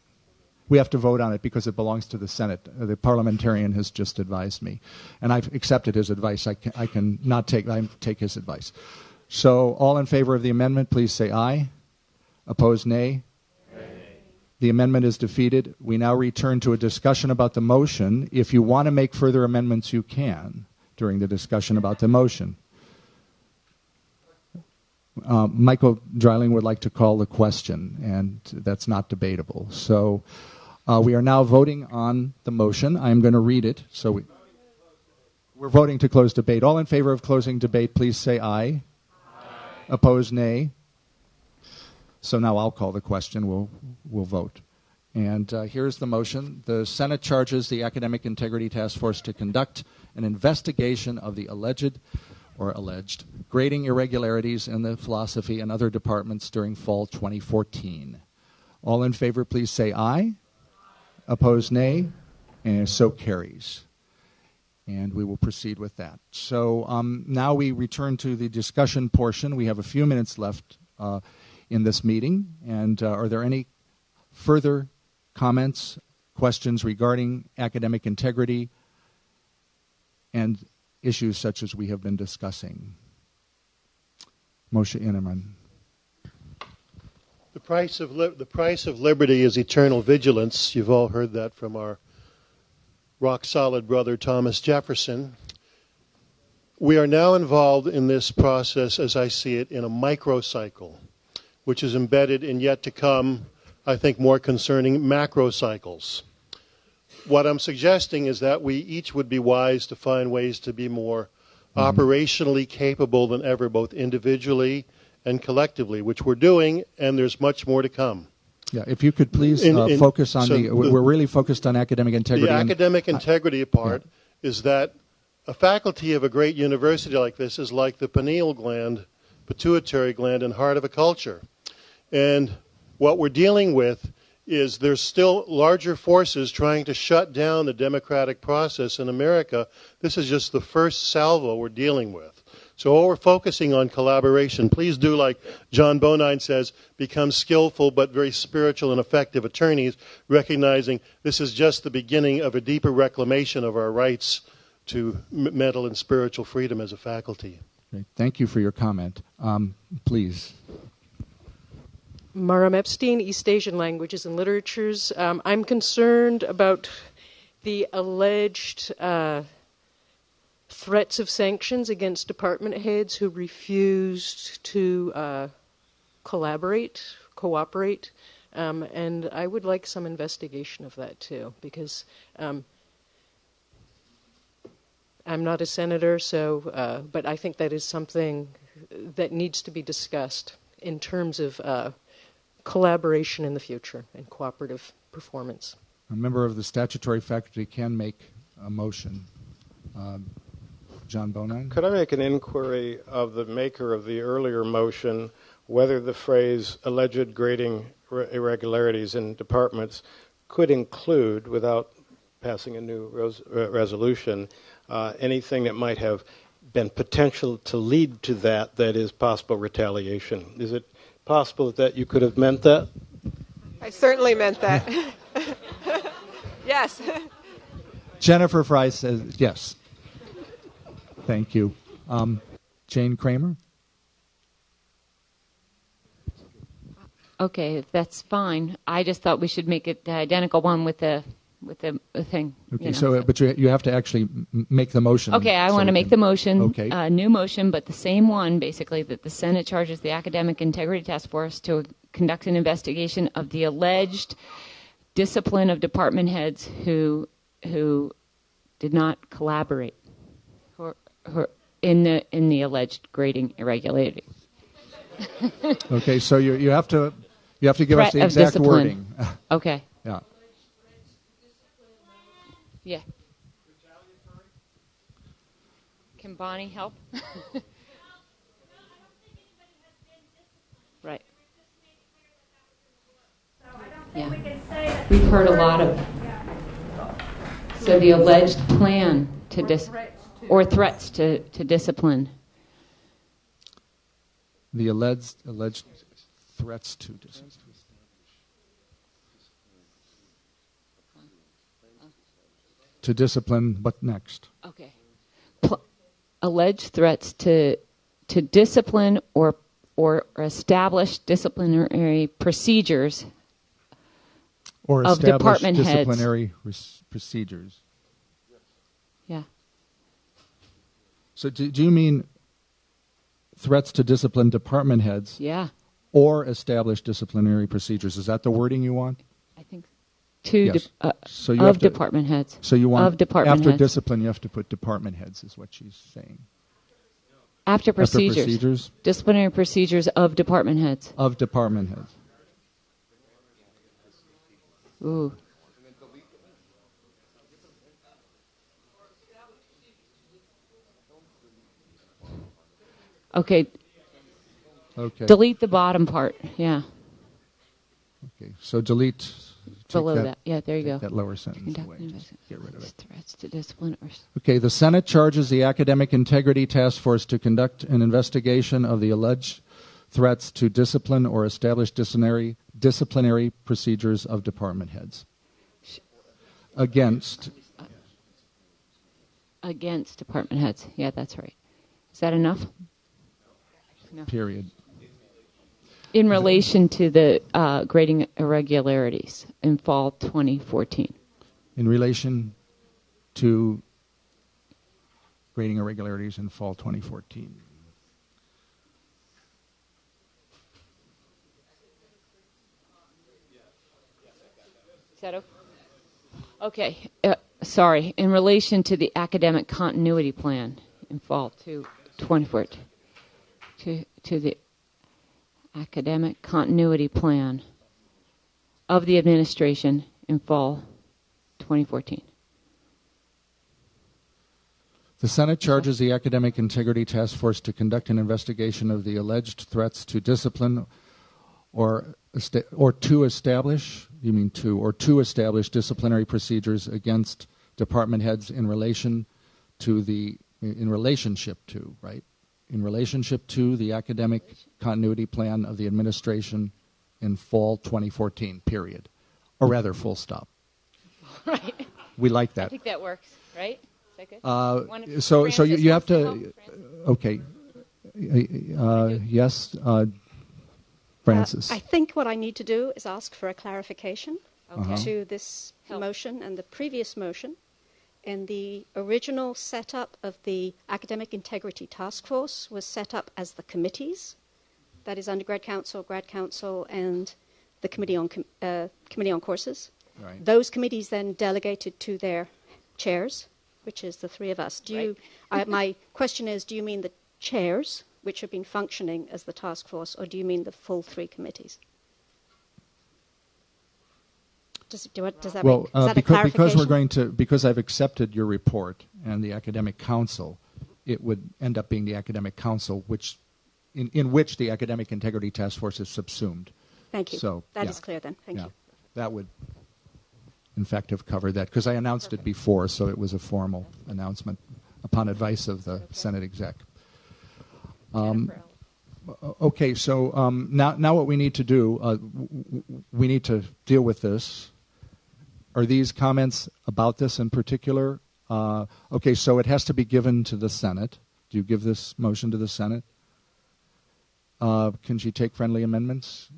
We have to vote on it because it belongs to the Senate. The parliamentarian has just advised me, and I've accepted his advice. I can not take his advice. So, all in favor of the amendment, please say aye. Opposed, nay. The amendment is defeated. We now return to a discussion about the motion. If you want to make further amendments, you can during the discussion about the motion. Michael Dreiling would like to call the question, and that's not debatable. So we are now voting on the motion. I'm going to read it. So we're voting to close debate. All in favor of closing debate, please say aye. Opposed, nay. So now I'll call the question. We'll vote. And here's the motion. The Senate charges the Academic Integrity Task Force to conduct an investigation of the alleged grading irregularities in the philosophy and other departments during fall 2014. All in favor, please say aye. Opposed, nay. And so carries. And we will proceed with that. So now we return to the discussion portion. We have a few minutes left in this meeting. And are there any further comments, questions regarding academic integrity and issues such as we have been discussing? Moshe Innerman.
The price of liberty is eternal vigilance. You've all heard that from our rock-solid brother Thomas Jefferson. We are now involved in this process, as I see it, in a microcycle, which is embedded in yet to come, I think, more concerning macrocycles. What I'm suggesting is that we each would be wise to find ways to be more operationally capable than ever, both individually and collectively, which we're doing, and there's much more to come.
Yeah, if you could please focus on we're really focused on academic integrity.
The academic integrity part is that a faculty of a great university like this is like the pineal gland, pituitary gland, and heart of a culture. And what we're dealing with is there's still larger forces trying to shut down the democratic process in America. This is just the first salvo we're dealing with. So while we're focusing on collaboration, please do, like John Bonine says, become skillful but very spiritual and effective attorneys, recognizing this is just the beginning of a deeper reclamation of our rights to mental and spiritual freedom as a faculty.
Great. Thank you for your comment. Please.
Maram Epstein, East Asian Languages and Literatures. I'm concerned about the alleged threats of sanctions against department heads who refused to cooperate, and I would like some investigation of that too, because I'm not a senator, so but I think that is something that needs to be discussed in terms of collaboration in the future and cooperative performance.
A member of the statutory faculty can make a motion. John Bonin?
Could I make an inquiry of the maker of the earlier motion whether the phrase alleged grading irregularities in departments could include, without passing a new resolution, anything that might have been potential to lead to that is possible retaliation? Is it possible that you could have meant that?
I certainly meant that. Yes.
Jennifer Fry says yes. Thank you. Jane Kramer?
Okay, that's fine. I just thought we should make it the identical one with the thing.
Okay, but you have to actually make the motion.
Okay, I want to make the motion,
okay.
New motion, but the same one, basically, that the Senate charges the Academic Integrity Task Force to conduct an investigation of the alleged discipline of department heads who did not collaborate in the alleged grading irregularity.
Okay, so you have to give us the exact wording.
Okay.
Yeah.
Yeah. Can Bonnie help? Right. Yeah. We've heard a lot of. So the alleged plan to or threats to discipline.
The alleged threats to discipline. To discipline, what next?
Okay. Alleged threats to discipline or establish disciplinary procedures of department heads.
Disciplinary procedures.
Yeah.
So do you mean threats to discipline department heads?
Yeah.
Or establish disciplinary procedures? Is that the wording you want?
I think
Yes.
department heads.
So you want
of department
after
heads.
discipline, you have to put department heads, is what she's saying.
After procedures.
After procedures.
Disciplinary procedures of department heads.
Of department heads.
Ooh. Okay. Delete the bottom part. Yeah.
Okay. So delete.
Below that. Yeah, there you go.
That lower sentence away. Just get rid of it.
Threats to discipline or.
Okay. The Senate charges the Academic Integrity Task Force to conduct an investigation of the alleged threats to discipline or establish disciplinary procedures of department heads. Against
department heads. Yeah, that's right. Is that enough? No.
Period.
In relation to the grading irregularities in fall 2014.
In relation to grading irregularities in fall 2014.
Is that okay? Sorry. In relation to the academic continuity plan in fall 2014. To the academic continuity plan of the administration in fall 2014.
The Senate charges the Academic Integrity Task Force to conduct an investigation of the alleged threats to discipline or to establish disciplinary procedures against department heads in relationship to the academic continuity plan of the administration in fall 2014, period. Or rather, full stop.
Right.
We like that.
I think that works, right? Is that good?
So you have to, okay. Yes, Francis.
I think what I need to do is ask for a clarification
Okay.
to this motion and the previous motion.
and the original setup of the Academic Integrity Task Force was set up as the committees. That is Undergrad Council, Grad Council, and the Committee on Courses.
Right.
Those committees then delegated to their chairs, which is the three of us. My question is, do you mean the chairs, which have been functioning as the task force, or do you mean the full three committees? Does that make, is that a clarification?
Because I've accepted your report and the Academic Council, it would end up being the Academic Council, in which the Academic Integrity Task Force is subsumed.
Thank you.
So
that is clear then. Thank you.
That would, in fact, have covered that, because I announced it before, so it was a formal announcement upon advice of the Senate exec. Okay, so now what we need to do, we need to deal with this. Are these comments about this in particular? Okay, so it has to be given to the Senate. Do you give this motion to the Senate? Can she take friendly amendments?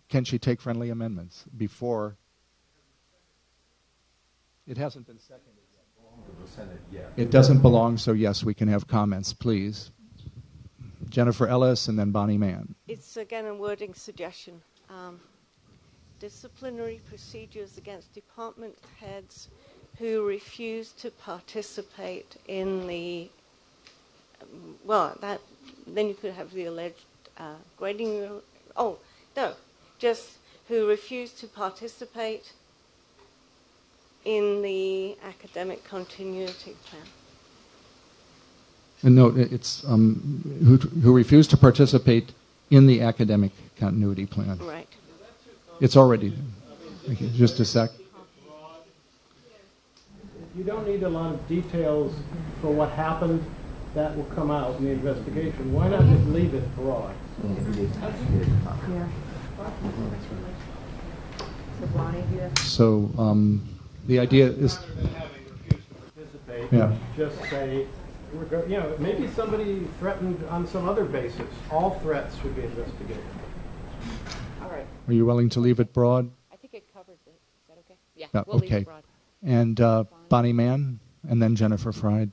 Can she take friendly amendments before? It hasn't been seconded yet. It doesn't belong, so yes, we can have comments, please. Jennifer Ellis and then Bonnie Mann.
It's again a wording suggestion. Disciplinary procedures against department heads who refuse to participate in the, then you could have the alleged grading, just who refuse to participate in the academic continuity plan.
And no, it's who refuse to participate in the academic continuity plan.
Right.
It's already. Okay, just a sec.
You don't need a lot of details for what happened. That will come out in the investigation. Why not just leave it broad?
So the idea is. Yeah.
Just say, maybe somebody threatened on some other basis. All threats should be investigated.
All right.
Are you willing to leave it broad?
I think it covers it. Is that okay? Yeah, we'll leave it broad.
And Bonnie Mann, and then Jennifer Fried.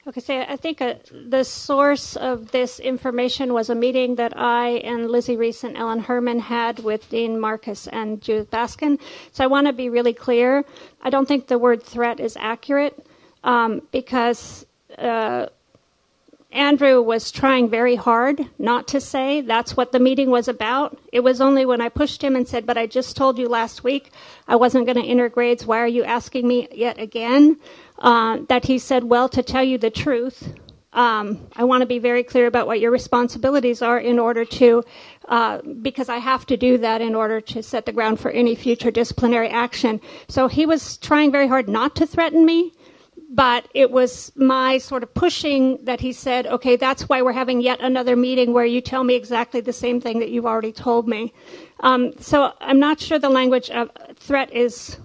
Okay, so I think the source of this information was a meeting that I and Lizzie Reese and Ellen Herman had with Dean Marcus and Judith Baskin. So I want to be really clear. I don't think the word threat is accurate because Andrew was trying very hard not to say that's what the meeting was about. It was only when I pushed him and said, but I just told you last week I wasn't going to enter grades. Why are you asking me yet again? That he said, well, to tell you the truth, I want to be very clear about what your responsibilities are in order to, because I have to do that in order to set the ground for any future disciplinary action. So he was trying very hard not to threaten me, but it was my sort of pushing that he said, okay, that's why we're having yet another meeting where you tell me exactly the same thing that you've already told me. So I'm not sure the language of threat is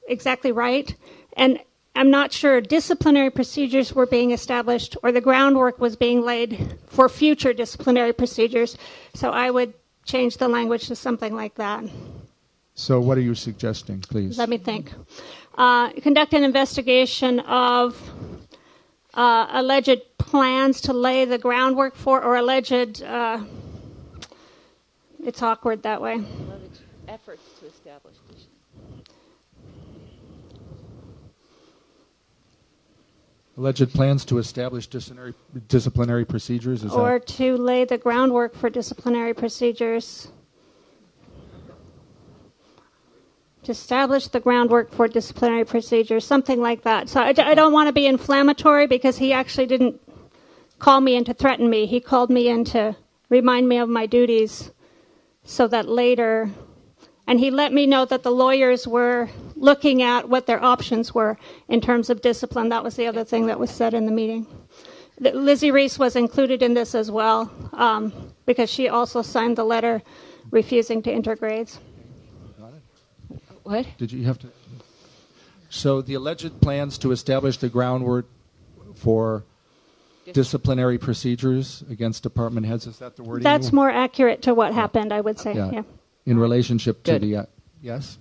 exactly right. And I'm not sure disciplinary procedures were being established or the groundwork was being laid for future disciplinary procedures. So I would change the language to something like that.
So what are you suggesting, please?
Let me think. Conduct an investigation of alleged plans to lay the groundwork for, or alleged, it's awkward that way.
Alleged efforts to establish.
Alleged plans to establish disciplinary procedures?
Or to lay the groundwork for disciplinary procedures. To establish the groundwork for disciplinary procedures, something like that. So I don't want to be inflammatory because he actually didn't call me in to threaten me. He called me in to remind me of my duties so that later, and he let me know that the lawyers were looking at what their options were in terms of discipline. That was the other thing that was said in the meeting. Lizzie Reese was included in this as well because she also signed the letter refusing to enter grades.
What?
Did you have to? So the alleged plans to establish the groundwork for disciplinary procedures against department heads, is that the wording?
That's more accurate to what happened, I would say. Yeah.
In relationship to the... yes?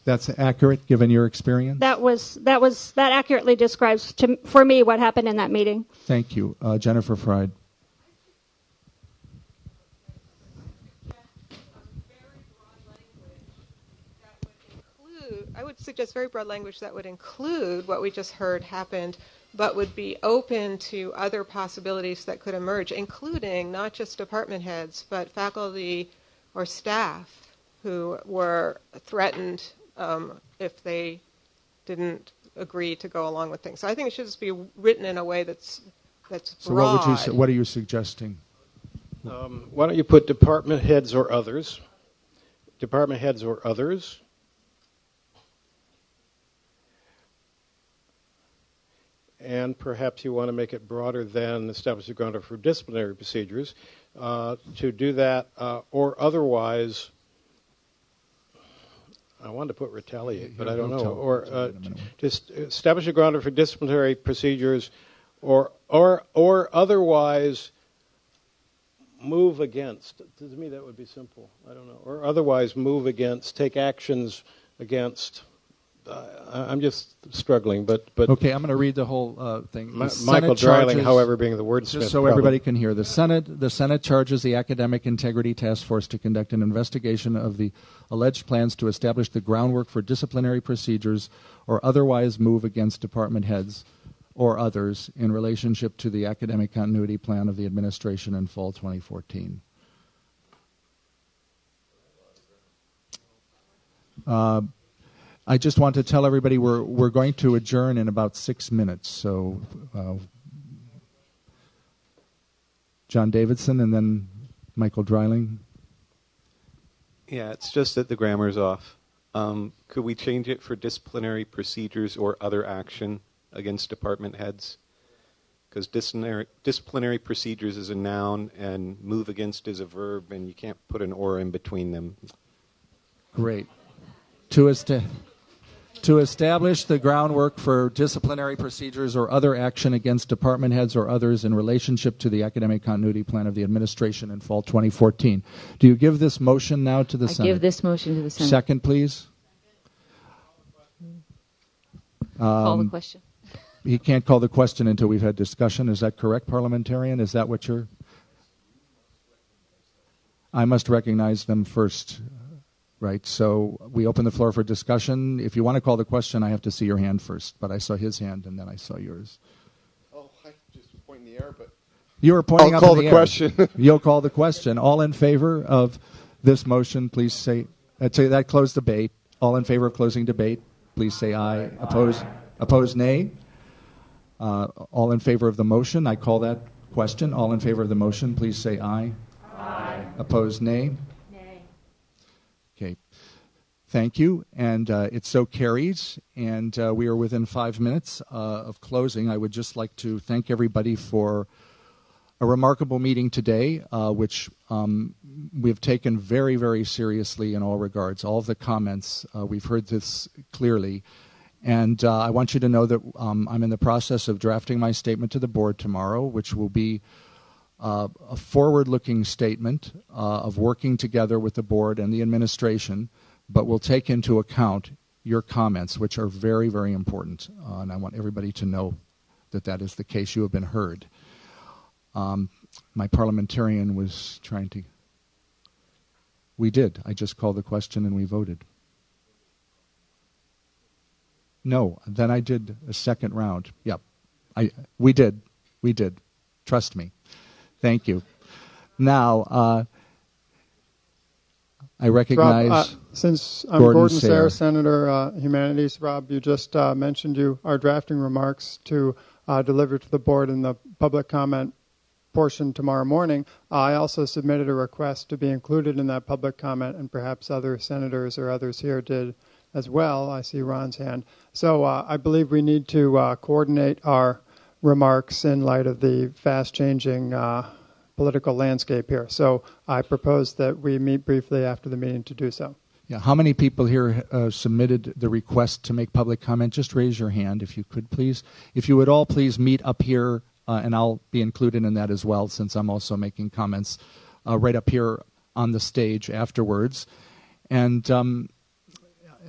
That's accurate, given your experience?
That accurately describes for me what happened in that meeting.
Thank you. Jennifer Fried.
I would suggest very broad language that would include what we just heard happened, but would be open to other possibilities that could emerge, including not just department heads, but faculty or staff who were threatened if they didn't agree to go along with things. So I think it should just be written in a way that's
So
broad.
what are you suggesting?
Why don't you put department heads or others? Department heads or others. And perhaps you want to make it broader than establish a ground for disciplinary procedures. To do that, or otherwise, I wanted to put retaliate, but I don't know. Or just establish a ground for disciplinary procedures, or otherwise move against. To me, that would be simple. I don't know. Or otherwise move against, take actions against. I'm just struggling, but
okay, I'm going to read the whole thing.
Michael Dreiling, however, being the wordsmith.
Just so everybody can hear, the Senate charges the Academic Integrity Task Force to conduct an investigation of the alleged plans to establish the groundwork for disciplinary procedures or otherwise move against department heads or others in relationship to the academic continuity plan of the administration in fall 2014. I just want to tell everybody we're going to adjourn in about 6 minutes. So, John Davidson and then Michael Dreiling.
Yeah, it's just that the grammar's off. Could we change it for disciplinary procedures or other action against department heads? Because disciplinary procedures is a noun and move against is a verb, and you can't put an or in between them.
Great. To establish the groundwork for disciplinary procedures or other action against department heads or others in relationship to the academic continuity plan of the administration in fall 2014. Do you give this motion now to the Senate?
I give this motion to the Senate.
Second, please.
Call the question.
He can't call the question until we've had discussion. Is that correct, parliamentarian? Is that what you're... I must recognize them first. Right, so we open the floor for discussion. If you want to call the question, I have to see your hand first. But I saw his hand, and then I saw yours.
Oh, I just was pointing in the air, but...
You were pointing up in the air.
I'll call the question.
You'll call the question. All in favor of this motion, please say... that closed debate. All in favor of closing debate, please say aye. Opposed, nay. All in favor of the motion, I call that question. All in favor of the motion, please say aye. Aye. Opposed, nay. Okay, thank you, and it so carries, and we are within 5 minutes of closing. I would just like to thank everybody for a remarkable meeting today, which we've taken very, very seriously in all regards. All of the comments, we've heard this clearly, and I want you to know that I'm in the process of drafting my statement to the board tomorrow, which will be a forward-looking statement of working together with the board and the administration, but will take into account your comments, which are very, very important. And I want everybody to know that that is the case. You have been heard. My parliamentarian was trying to... We did. I just called the question and we voted. No, then I did a second round. Yep. We did. Trust me. Thank you. Now, I recognize
Rob, since I'm Gordon Sayre, Senator Humanities, Rob, you just mentioned you are drafting remarks to deliver to the board in the public comment portion tomorrow morning. I also submitted a request to be included in that public comment, and perhaps other senators or others here did as well. I see Ron's hand. So I believe we need to coordinate our remarks in light of the fast-changing political landscape here. So I propose that we meet briefly after the meeting to do so.
Yeah. How many people here submitted the request to make public comment? Just raise your hand if you could, please. If you would all please meet up here, and I'll be included in that as well, since I'm also making comments right up here on the stage afterwards. And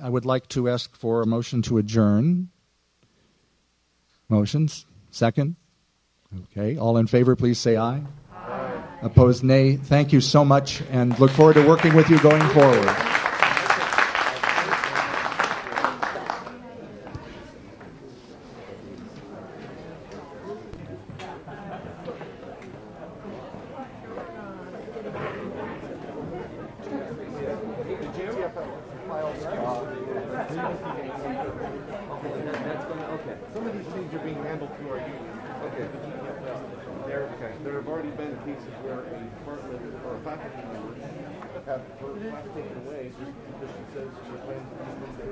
I would like to ask for a motion to adjourn. Motions? Second? Okay. All in favor, please say aye. Aye. Opposed, nay. Thank you so much, and look forward to working with you going forward.
Some of these things are being handled through our union. Okay. There have already been cases where a department or a faculty member have her class taken away just because she says she plans to